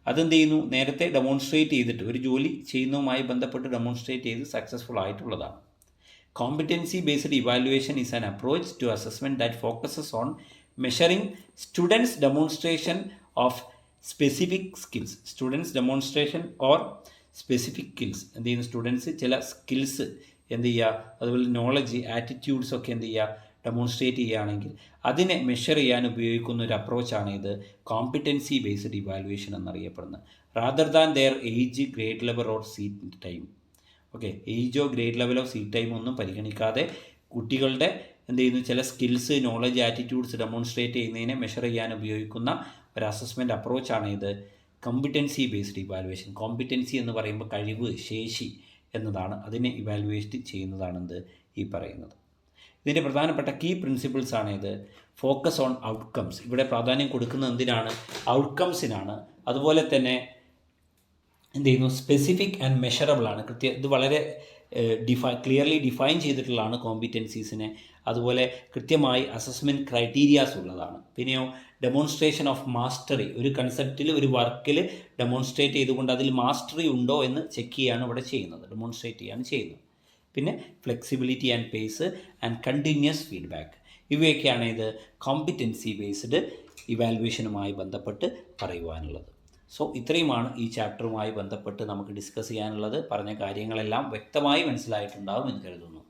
അതെന്ത് ചെയ്യുന്നു, നേരത്തെ ഡെമോൺസ്ട്രേറ്റ് ചെയ്തിട്ട് ഒരു ജോലി ചെയ്യുന്നതുമായി ബന്ധപ്പെട്ട് ഡെമോൺസ്ട്രേറ്റ് ചെയ്ത് സക്സസ്ഫുൾ ആയിട്ടുള്ളതാണ്. Competency based evaluation is an approach to assessment that focuses on measuring students' demonstration of specific skills. Students' demonstration or specific skills. എന്ത് ചെയ്യുന്നു, സ്റ്റുഡൻസ് ചില സ്കിൽസ് എന്ത് ചെയ്യുക, അതുപോലെ നോളജ്, ആറ്റിറ്റ്യൂഡ്സ് ഒക്കെ എന്ത് ചെയ്യുക, ഡെമോൺസ്ട്രേറ്റ് ചെയ്യുകയാണെങ്കിൽ അതിനെ മെഷർ ചെയ്യാൻ ഉപയോഗിക്കുന്ന ഒരു അപ്രോച്ചാണ് ഇത് കോമ്പിറ്റൻസി ബേസ്ഡ് ഇവാലുവേഷൻ എന്നറിയപ്പെടുന്നത്. Rather than their age, grade level or seat time. Okay, ഏജോ ഗ്രേഡ് ലെവലോ സീറ്റ് ടൈമോ ഒന്നും പരിഗണിക്കാതെ കുട്ടികളുടെ എന്ത് ചെയ്യുന്നു, ചില സ്കിൽസ്, നോളജ്, ആറ്റിറ്റ്യൂഡ്സ് ഡെമോൺസ്ട്രേറ്റ് ചെയ്യുന്നതിനെ മെഷർ ചെയ്യാൻ ഉപയോഗിക്കുന്ന ഒരു അസസ്മെൻറ്റ് അപ്രോച്ചാണ് ഇത് കോമ്പിറ്റൻസി ബേസ്ഡ് ഇവാലുവേഷൻ. കോമ്പിറ്റൻസി എന്ന് പറയുമ്പോൾ കഴിവ്, ശേഷി എന്നതാണ്. അതിനെ ഇവാലുവേറ്റ് ചെയ്യുന്നതാണെന്ത് ഈ പറയുന്നത്. ഇതിൻ്റെ പ്രധാനപ്പെട്ട കീ പ്രിൻസിപ്പിൾസ് ആണ് ഇത്. Focus on outcomes. ഇവിടെ പ്രാധാന്യം കൊടുക്കുന്നത് എന്തിനാണ്, ഔട്ട്കംസിനാണ്. അതുപോലെ തന്നെ എന്ത് ചെയ്യുന്നു, സ്പെസിഫിക് ആൻഡ് മെഷറബിൾ ആണ്. ഇത് വളരെ ക്ലിയർലി ഡിഫൈൻ ചെയ്തിട്ടുള്ളതാണ് കോമ്പിറ്റൻസീസിനെ. അതുപോലെ കൃത്യമായി അസസ്മെൻറ്റ് ക്രൈറ്റീരിയാസ് ഉള്ളതാണ്. പിന്നെയോ ഡെമോൺസ്ട്രേഷൻ ഓഫ് മാസ്റ്ററി. ഒരു കൺസെപ്റ്റിൽ, ഒരു വർക്കിൽ ഡെമോൺസ്ട്രേറ്റ് ചെയ്തുകൊണ്ട് അതിൽ മാസ്റ്ററി ഉണ്ടോ എന്ന് ചെക്ക് ചെയ്യുകയാണ് ഇവിടെ ചെയ്യുന്നത്, ഡെമോൺസ്ട്രേറ്റ് ചെയ്യുകയാണ് ചെയ്യുന്നത്. പിന്നെ flexibility and pace and continuous feedback. ഇവയൊക്കെയാണ് ഇത് കോമ്പിറ്റൻസി ബേസ്ഡ് ഇവാലുവേഷനുമായി ബന്ധപ്പെട്ട് പറയുവാനുള്ളത്. സോ ഇത്രയുമാണ് ഈ ചാപ്റ്ററുമായി ബന്ധപ്പെട്ട് നമുക്ക് ഡിസ്കസ് ചെയ്യാനുള്ളത്. പറഞ്ഞ കാര്യങ്ങളെല്ലാം വ്യക്തമായി മനസ്സിലായിട്ടുണ്ടാകും എന്ന് കരുതുന്നു.